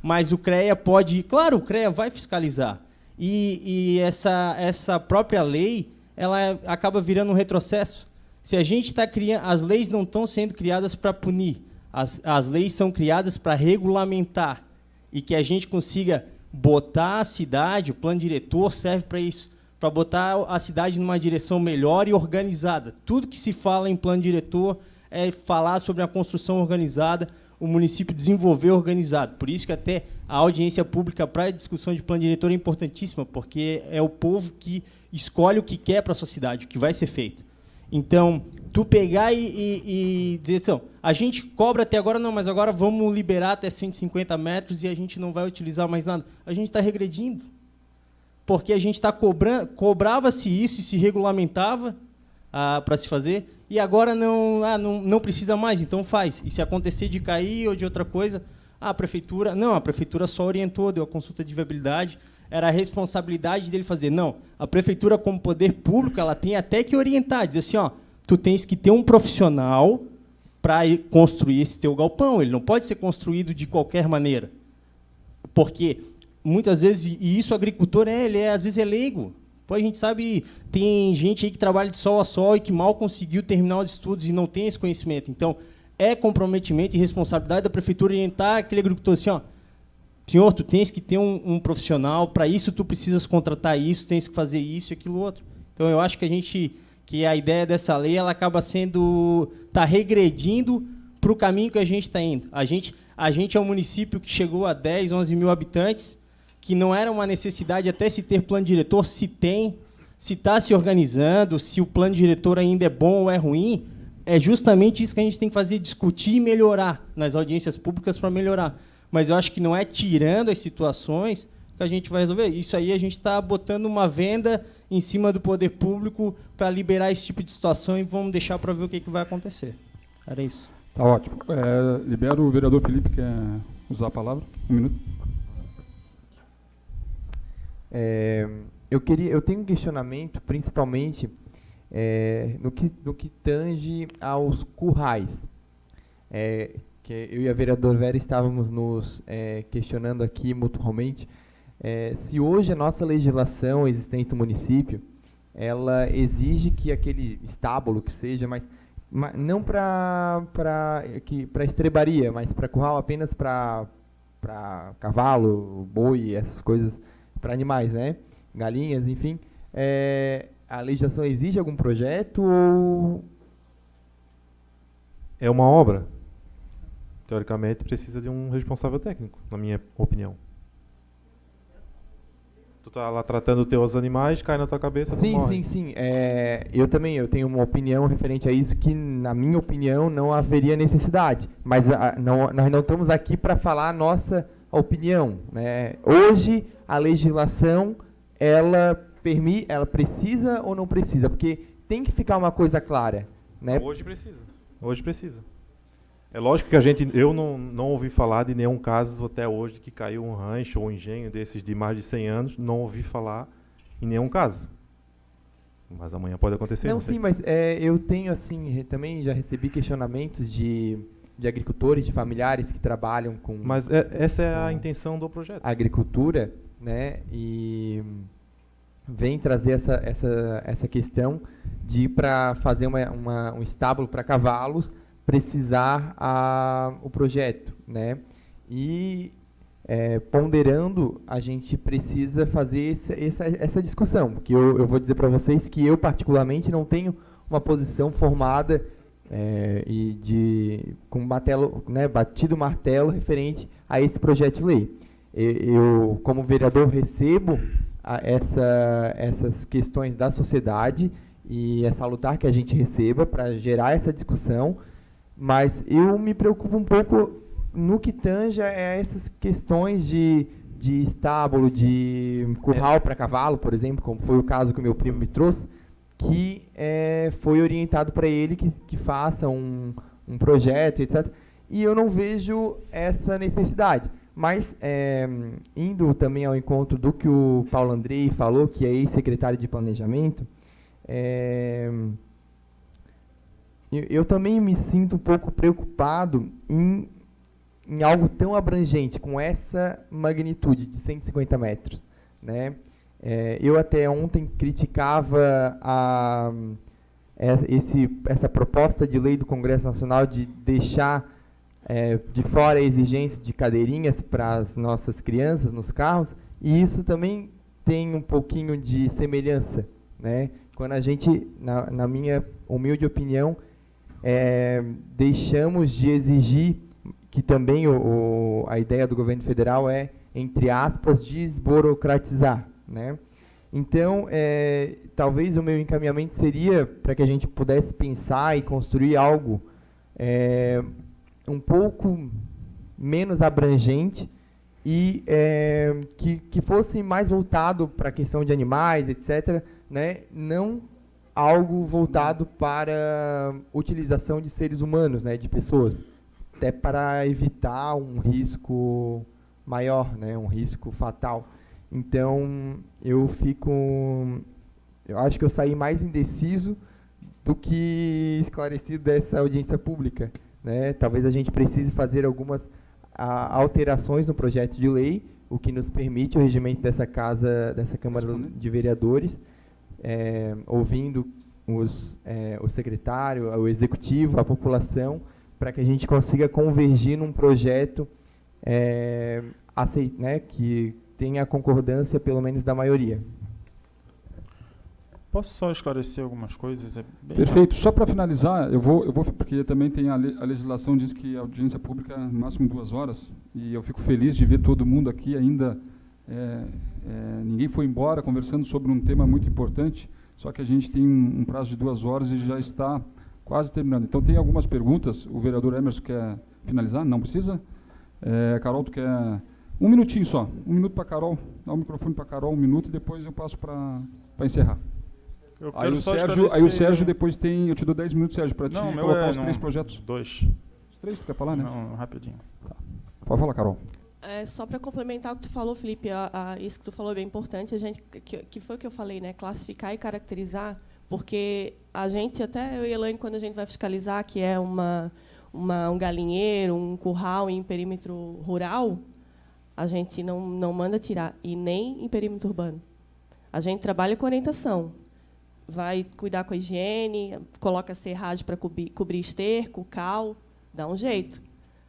mas o CREA pode... Claro, o CREA vai fiscalizar. E essa própria lei, ela acaba virando um retrocesso. Se a gente está criando... As leis não estão sendo criadas para punir. As leis são criadas para regulamentar. E que a gente consiga botar a cidade, o plano diretor serve para isso, para botar a cidade numa direção melhor e organizada. Tudo que se fala em plano diretor é falar sobre a construção organizada, o município desenvolver organizado. Por isso que até a audiência pública para a discussão de plano diretor é importantíssima, porque é o povo que escolhe o que quer para a sua cidade, o que vai ser feito. Então, tu pegar e dizer assim, a gente cobra até agora, não, mas agora vamos liberar até 150 metros e a gente não vai utilizar mais nada. A gente está regredindo. porque a gente cobrava-se isso e se regulamentava para se fazer, e agora não precisa mais, então faz. E se acontecer de cair ou de outra coisa, a prefeitura só orientou, deu a consulta de viabilidade, era a responsabilidade dele fazer. Não, a prefeitura, como poder público, ela tem até que orientar, dizer assim, tu tens que ter um profissional para construir esse teu galpão, ele não pode ser construído de qualquer maneira. Porque, muitas vezes, e isso o agricultor, às vezes é leigo. Pô, a gente sabe, tem gente aí que trabalha de sol a sol e que mal conseguiu terminar os estudos e não tem esse conhecimento. Então, é comprometimento e responsabilidade da prefeitura orientar aquele agricultor assim, senhor, tu tens que ter um profissional, para isso tu precisas contratar isso, tens que fazer isso e aquilo outro. Então, eu acho que a ideia dessa lei ela acaba está regredindo para o caminho que a gente está indo. A gente é um município que chegou a 10, 11 mil habitantes, que não era uma necessidade até se ter plano diretor, se tem, se está se organizando, se o plano diretor ainda é bom ou é ruim, é justamente isso que a gente tem que fazer, discutir e melhorar nas audiências públicas para melhorar. Mas eu acho que não é tirando as situações que a gente vai resolver. Isso aí a gente está botando uma venda em cima do poder público para liberar esse tipo de situação e vamos deixar para ver o que vai acontecer. Era isso. Tá ótimo. Libero o vereador Felipe, que quer usar a palavra. 1 minuto. Eu tenho um questionamento, principalmente no que tange aos currais. Que eu e a vereadora Vera estávamos nos questionando aqui mutuamente se hoje a nossa legislação existente no município ela exige que aquele estábulo que seja, mas não para estrebaria, mas para curral apenas para cavalo, boi, essas coisas, para animais, né? Galinhas, enfim. A legislação exige algum projeto ou... É uma obra. Teoricamente, precisa de um responsável técnico, na minha opinião. Tu tá lá tratando os teus animais, cai na tua cabeça, tu morre. Sim. Eu tenho uma opinião referente a isso, que, na minha opinião, não haveria necessidade. Mas nós não estamos aqui para falar a nossa opinião, né? Hoje, a legislação, ela precisa ou não precisa? Porque tem que ficar uma coisa clara, né? Hoje precisa. É lógico que eu não ouvi falar de nenhum caso até hoje que caiu um rancho ou um engenho desses de mais de 100 anos, não ouvi falar em nenhum caso. Mas amanhã pode acontecer. Não, sim, mas eu tenho, assim, também já recebi questionamentos de agricultores, de familiares que trabalham com... Mas essa é a intenção do projeto. Agricultura, né, e vem trazer essa questão de, para fazer um estábulo para cavalos, precisar o projeto, né? E ponderando, a gente precisa fazer essa discussão, porque eu vou dizer para vocês que eu particularmente não tenho uma posição formada com martelo, né, batido martelo referente a esse projeto de lei. Eu, como vereador, recebo essas questões da sociedade e é salutar que a gente receba para gerar essa discussão. Mas eu me preocupo um pouco no que tange a essas questões de estábulo, de curral para cavalo, por exemplo, como foi o caso que o meu primo me trouxe, que foi orientado para ele que faça um projeto, etc. E eu não vejo essa necessidade. Mas, indo também ao encontro do que o Paulo Andrei falou, que é ex-secretário de Planejamento, eu também me sinto um pouco preocupado em algo tão abrangente, com essa magnitude de 150 metros. Né? Eu até ontem criticava essa proposta de lei do Congresso Nacional de deixar de fora a exigência de cadeirinhas para as nossas crianças nos carros, e isso também tem um pouquinho de semelhança. Né? Quando a gente, na minha humilde opinião, deixamos de exigir, que também a ideia do governo federal é, entre aspas, desburocratizar. Né? Então, talvez o meu encaminhamento seria para que a gente pudesse pensar e construir algo um pouco menos abrangente, e que fosse mais voltado para a questão de animais, etc., né? Não algo voltado para utilização de seres humanos, né? De pessoas, até para evitar um risco maior, né? Um risco fatal. Então, eu acho que eu saí mais indeciso do que esclarecido dessa audiência pública, né? Talvez a gente precise fazer algumas alterações no projeto de lei, o que nos permite o regimento dessa Câmara de Vereadores, ouvindo o secretário, o executivo, a população, para que a gente consiga convergir num projeto né, que tenha a concordância, pelo menos, da maioria. Posso só esclarecer algumas coisas? Perfeito. Só para finalizar, eu vou porque também tem a legislação diz que a audiência pública é no máximo 2 horas, e eu fico feliz de ver todo mundo aqui ainda, ninguém foi embora conversando sobre um tema muito importante, só que a gente tem um prazo de 2 horas e já está quase terminando. Então tem algumas perguntas, o vereador Emerson quer finalizar? Não precisa? Carol, tu quer... 1 minutinho só, 1 minuto para a Carol, dá o microfone para a Carol, 1 minuto, e depois eu passo para encerrar. Aí o Sérgio depois tem... Eu te dou 10 minutos, Sérgio, para te colocar os 3 projetos. 2. Os 3, tu quer falar, né? Não, rapidinho. Tá. Pode falar, Carol. Só para complementar o que tu falou, Felipe, isso que tu falou é bem importante, que foi o que eu falei, né? Classificar e caracterizar, porque a gente, até eu e a Elaine, quando a gente vai fiscalizar, que é um galinheiro, um curral em perímetro rural, a gente não manda tirar, e nem em perímetro urbano. A gente trabalha com orientação. Vai cuidar com a higiene, coloca serragem para cobrir esterco, cal, dá um jeito.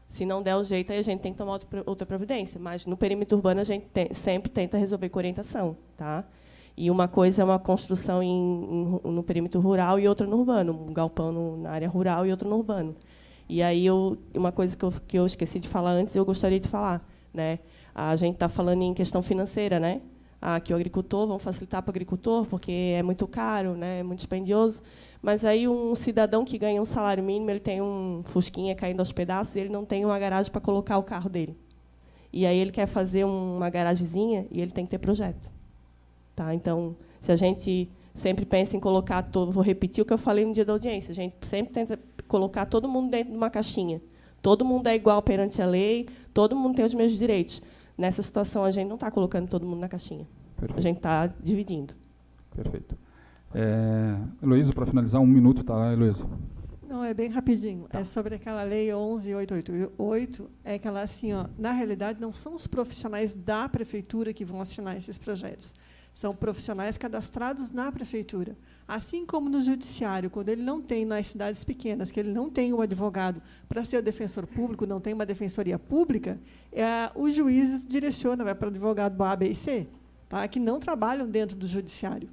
Se não der um jeito, aí a gente tem que tomar outra providência. Mas no perímetro urbano a gente sempre tenta resolver com orientação, tá? E uma coisa é uma construção no perímetro rural e outra no urbano, um galpão na área rural e outro no urbano. E aí uma coisa que eu esqueci de falar antes, eu gostaria de falar, né? A gente está falando em questão financeira, né? Que o agricultor, vão facilitar para o agricultor, porque é muito caro, né, é muito dispendioso. Mas aí um cidadão que ganha um salário mínimo, ele tem um fusquinha caindo aos pedaços, e ele não tem uma garagem para colocar o carro dele. E aí ele quer fazer uma garagemzinha e ele tem que ter projeto. Tá? Então, se a gente sempre pensa em colocar vou repetir o que eu falei no dia da audiência, a gente sempre tenta colocar todo mundo dentro de uma caixinha. Todo mundo é igual perante a lei, todo mundo tem os mesmos direitos. Nessa situação, a gente não está colocando todo mundo na caixinha. Perfeito. A gente está dividindo. Perfeito. Heloísa, para finalizar, 1 minuto, tá, Heloísa? Não, é bem rapidinho. Tá. É sobre aquela lei 11.888, é que ela, assim, na realidade, não são os profissionais da prefeitura que vão assinar esses projetos. São profissionais cadastrados na prefeitura. Assim como no judiciário, quando ele não tem, nas cidades pequenas, que ele não tem um advogado para ser o defensor público, não tem uma defensoria pública, os juízes direcionam, vai para o advogado A, B e C, tá? Que não trabalham dentro do judiciário.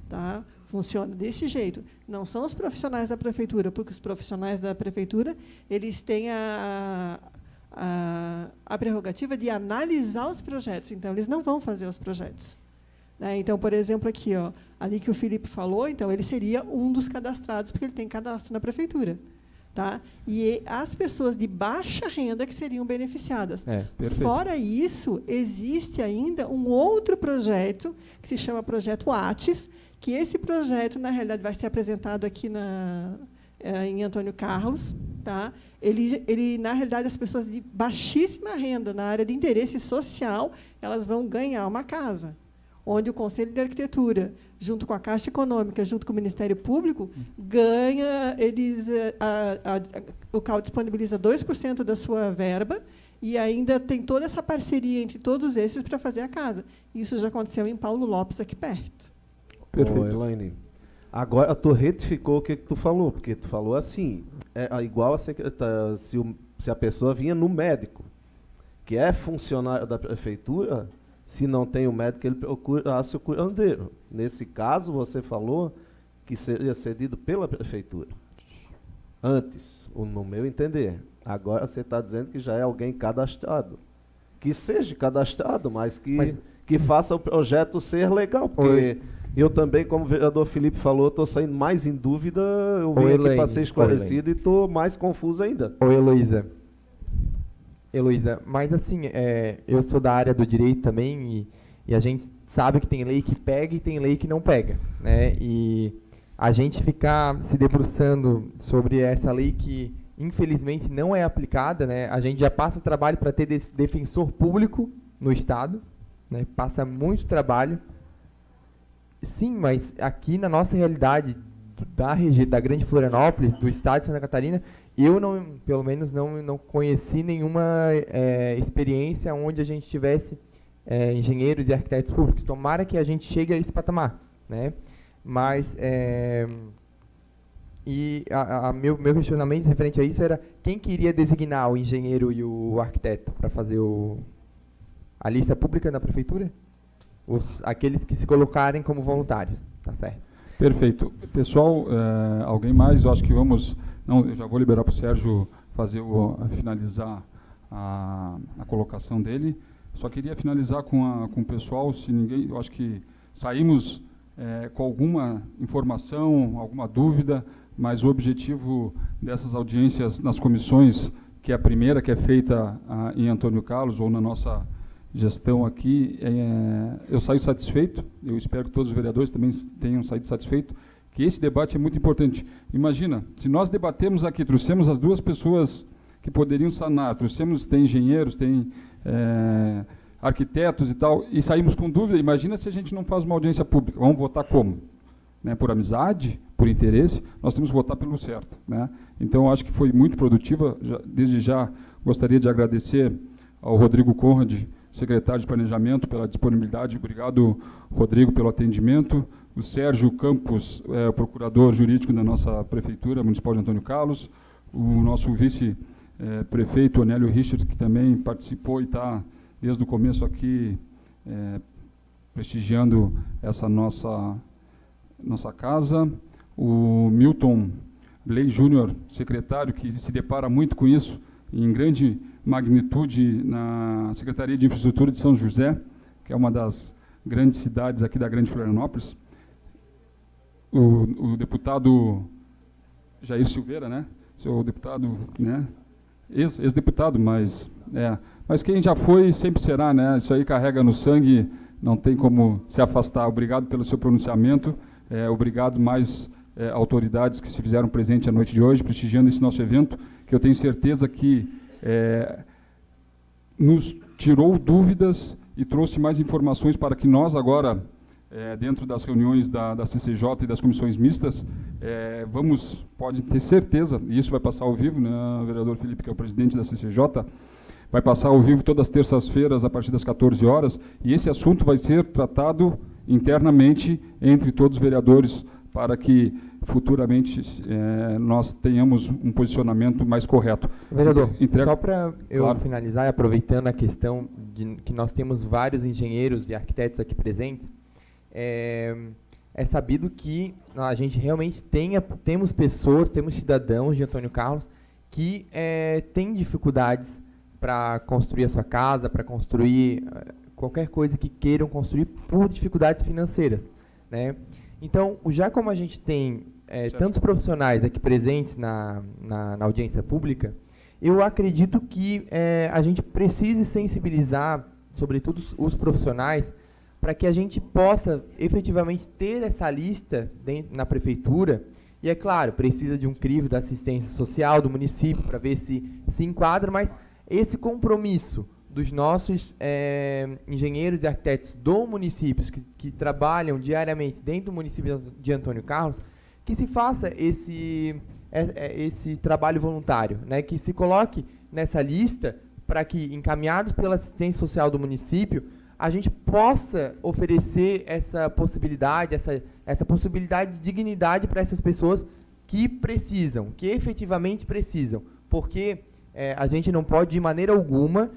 Tá? Funciona desse jeito. Não são os profissionais da prefeitura, porque os profissionais da prefeitura eles têm a prerrogativa de analisar os projetos, então eles não vão fazer os projetos. Então, por exemplo, aqui, ali que o Felipe falou, então ele seria um dos cadastrados, porque ele tem cadastro na prefeitura. Tá? E as pessoas de baixa renda que seriam beneficiadas. Fora isso, existe ainda um outro projeto, que se chama Projeto ATES, que esse projeto, na realidade, vai ser apresentado aqui em Antônio Carlos. Tá? Ele, na realidade, as pessoas de baixíssima renda, na área de interesse social, elas vão ganhar uma casa, onde o Conselho de Arquitetura, junto com a Caixa Econômica, junto com o Ministério Público, ganha, o CAL disponibiliza 2% da sua verba e ainda tem toda essa parceria entre todos esses para fazer a casa. Isso já aconteceu em Paulo Lopes, aqui perto. Perfeito. Elaine, agora tu retificou o que tu falou, porque tu falou assim, igual a secretária, se a pessoa vinha no médico, que é funcionário da prefeitura, se não tem o médico, ele procurasse o curandeiro. Nesse caso, você falou que seria cedido pela prefeitura. Antes, no meu entender. Agora você está dizendo que já é alguém cadastrado. Que seja cadastrado, mas que faça o projeto ser legal. Porque eu também, como o vereador Felipe falou, estou saindo mais em dúvida. Eu vim aqui para ser esclarecido e estou mais confuso ainda. Ô, Heloísa. Heloísa, mas assim, eu sou da área do direito também e a gente sabe que tem lei que pega e tem lei que não pega, né? E a gente ficar se debruçando sobre essa lei que infelizmente não é aplicada, né? A gente já passa trabalho para ter defensor público no Estado, né? Passa muito trabalho. Sim, mas aqui na nossa realidade da Grande Florianópolis, do Estado de Santa Catarina, eu pelo menos não conheci nenhuma experiência onde a gente tivesse engenheiros e arquitetos públicos. Tomara que a gente chegue a esse patamar, né? Mas meu questionamento referente a isso era quem queria designar o engenheiro e o arquiteto para fazer a lista pública na prefeitura? Aqueles que se colocarem como voluntários, tá certo? Perfeito. Pessoal, alguém mais? Eu acho que vamos... Não, eu já vou liberar para o Sérgio finalizar a colocação dele. Só queria finalizar com o pessoal, se ninguém... Eu acho que saímos com alguma informação, alguma dúvida, mas o objetivo dessas audiências nas comissões, que é a primeira que é feita em Antônio Carlos, ou na nossa gestão aqui, eu saio satisfeito, eu espero que todos os vereadores também tenham saído satisfeitos, que esse debate é muito importante. Imagina, se nós debatemos aqui, trouxemos as duas pessoas que poderiam sanar, tem engenheiros, tem arquitetos e tal, e saímos com dúvida, imagina se a gente não faz uma audiência pública, vamos votar como? Né, por amizade, por interesse, nós temos que votar pelo certo, né? Então, eu acho que foi muito produtiva, desde já gostaria de agradecer ao Rodrigo Conrad, secretário de Planejamento, pela disponibilidade. Obrigado, Rodrigo, pelo atendimento. O Sérgio Campos, o procurador jurídico da nossa Prefeitura Municipal de Antônio Carlos. O nosso vice-prefeito, Onélio Richards, que também participou e está, desde o começo aqui, prestigiando essa nossa casa. O Milton Lei Júnior, secretário, que se depara muito com isso, em grande magnitude na Secretaria de Infraestrutura de São José, que é uma das grandes cidades aqui da Grande Florianópolis. O deputado Jair Silveira, né? Seu deputado, né? Ex-deputado, mas quem já foi sempre será, né? Isso aí carrega no sangue, não tem como se afastar. Obrigado pelo seu pronunciamento, obrigado mais autoridades que se fizeram presente à noite de hoje, prestigiando esse nosso evento, que eu tenho certeza que nos tirou dúvidas e trouxe mais informações para que nós agora, dentro das reuniões da CCJ e das comissões mistas, pode ter certeza, e isso vai passar ao vivo, né, o vereador Felipe, que é o presidente da CCJ, vai passar ao vivo todas as terças-feiras, a partir das 14 horas, e esse assunto vai ser tratado internamente entre todos os vereadores, para que futuramente nós tenhamos um posicionamento mais correto. Vereador, só para eu finalizar, aproveitando a questão de que nós temos vários engenheiros e arquitetos aqui presentes, é sabido que a gente realmente temos pessoas, temos cidadãos de Antônio Carlos que têm dificuldades para construir a sua casa, para construir qualquer coisa que queiram construir por dificuldades financeiras, né? Então, já como a gente tem tantos profissionais aqui presentes na audiência pública, eu acredito que a gente precise sensibilizar, sobretudo os profissionais, para que a gente possa efetivamente ter essa lista na prefeitura. E, é claro, precisa de um crivo da assistência social do município para ver se enquadra, mas esse compromisso dos nossos engenheiros e arquitetos do município que trabalham diariamente dentro do município de Antônio Carlos, que se faça esse trabalho voluntário, né, que se coloque nessa lista para que, encaminhados pela assistência social do município, a gente possa oferecer essa possibilidade de dignidade para essas pessoas que precisam, que efetivamente precisam, porque a gente não pode, de maneira alguma,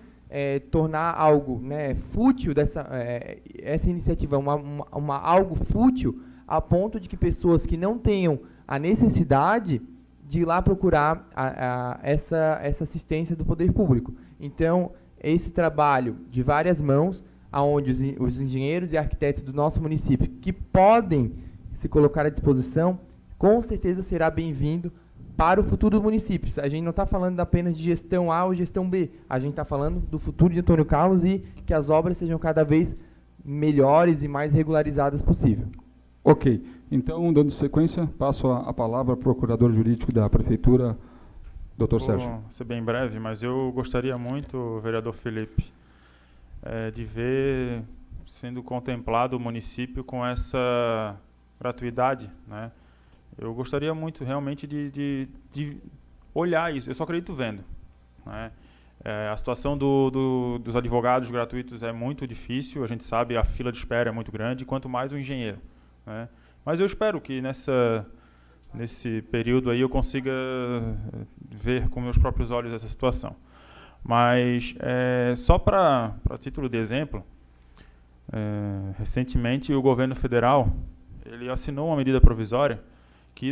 tornar algo, né, fútil, essa iniciativa, algo fútil, a ponto de que pessoas que não tenham a necessidade de ir lá procurar essa assistência do poder público. Então, esse trabalho de várias mãos, onde os engenheiros e arquitetos do nosso município que podem se colocar à disposição, com certeza será bem-vindo para o futuro do município. A gente não está falando apenas de gestão A ou gestão B. A gente está falando do futuro de Antônio Carlos e que as obras sejam cada vez melhores e mais regularizadas possível. Ok. Então, dando sequência, passo a palavra ao procurador jurídico da Prefeitura, Dr. Sérgio. Vou ser bem breve, mas eu gostaria muito, vereador Felipe, de ver sendo contemplado o município com essa gratuidade, né? Eu gostaria muito realmente de olhar isso. Eu só acredito vendo, né? A situação dos advogados gratuitos é muito difícil, a gente sabe, a fila de espera é muito grande, quanto mais o engenheiro, né? Mas eu espero que nesse período aí eu consiga ver com meus próprios olhos essa situação. Mas, só para título de exemplo, recentemente o governo federal ele assinou uma medida provisória que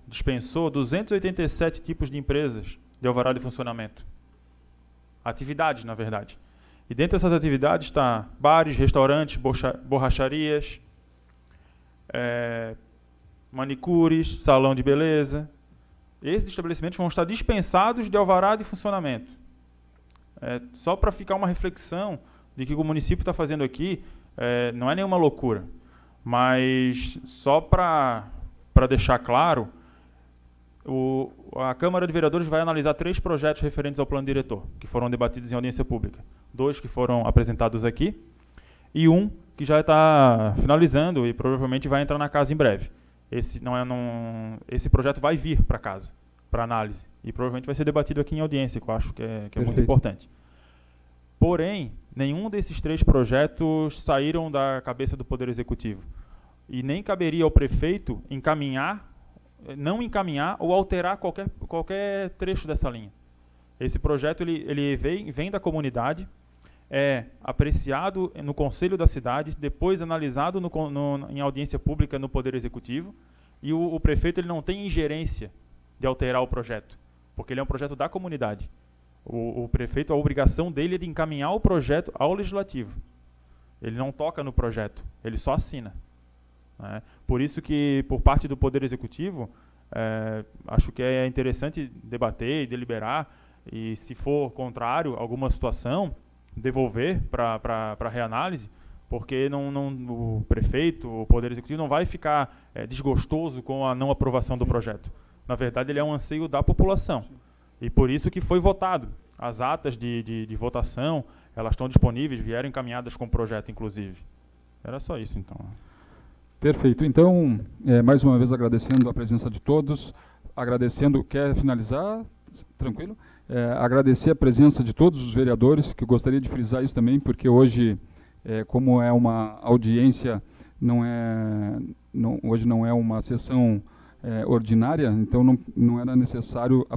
dispensou 287 tipos de empresas de alvará de funcionamento. Atividades, na verdade. E dentro dessas atividades está bares, restaurantes, borracharias, manicures, salão de beleza. Esses estabelecimentos vão estar dispensados de alvará de funcionamento. Só para ficar uma reflexão de que o município está fazendo aqui, não é nenhuma loucura, mas só para deixar claro, a Câmara de Vereadores vai analisar 3 projetos referentes ao plano diretor, que foram debatidos em audiência pública. 2 que foram apresentados aqui e 1 que já está finalizando e provavelmente vai entrar na casa em breve. Esse projeto vai vir para casa, para análise, e provavelmente vai ser debatido aqui em audiência, que eu acho que é muito importante. Porém, nenhum desses 3 projetos saíram da cabeça do Poder Executivo. E nem caberia ao prefeito não encaminhar ou alterar qualquer trecho dessa linha. Esse projeto ele vem da comunidade, é apreciado no Conselho da Cidade, depois analisado em audiência pública no Poder Executivo, e o prefeito ele não tem ingerência de alterar o projeto, porque ele é um projeto da comunidade. O prefeito, a obrigação dele é de encaminhar o projeto ao Legislativo. Ele não toca no projeto, ele só assina, né? Por isso que, por parte do Poder Executivo, acho que é interessante debater e deliberar, e se for contrário a alguma situação, devolver para reanálise, porque o prefeito, o Poder Executivo não vai ficar desgostoso com a não aprovação do projeto. Na verdade, ele é um anseio da população. E por isso que foi votado. As atas de votação, elas estão disponíveis, vieram encaminhadas com o projeto, inclusive. Era só isso, então. Perfeito. Então, mais uma vez agradecendo a presença de todos, quer finalizar? Tranquilo? Agradecer a presença de todos os vereadores, que eu gostaria de frisar isso também, porque hoje, como é uma audiência, hoje não é uma sessão ordinária, então não era necessário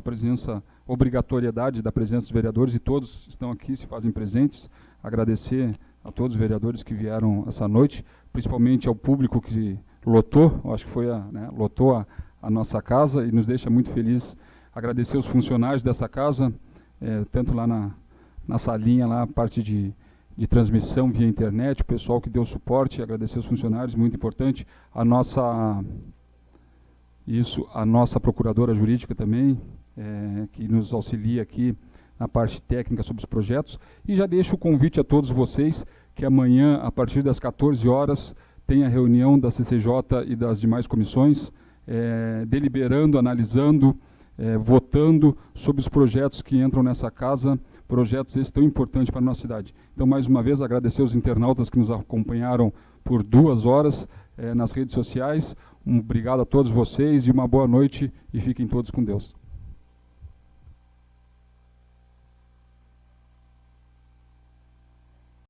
obrigatoriedade da presença dos vereadores, e todos estão aqui, se fazem presentes. Agradecer a todos os vereadores que vieram essa noite, principalmente ao público que lotou, acho que lotou a nossa casa e nos deixa muito felizes. Agradecer os funcionários dessa casa, tanto lá na salinha, lá a parte de transmissão via internet, o pessoal que deu suporte, agradecer os funcionários, muito importante. A nossa procuradora jurídica também, que nos auxilia aqui na parte técnica sobre os projetos. E já deixo o convite a todos vocês, que amanhã, a partir das 14 horas, tem a reunião da CCJ e das demais comissões, deliberando, analisando, votando sobre os projetos que entram nessa casa, projetos esses tão importantes para a nossa cidade. Então, mais uma vez, agradecer aos internautas que nos acompanharam por 2 horas nas redes sociais. Obrigado a todos vocês e uma boa noite, e fiquem todos com Deus.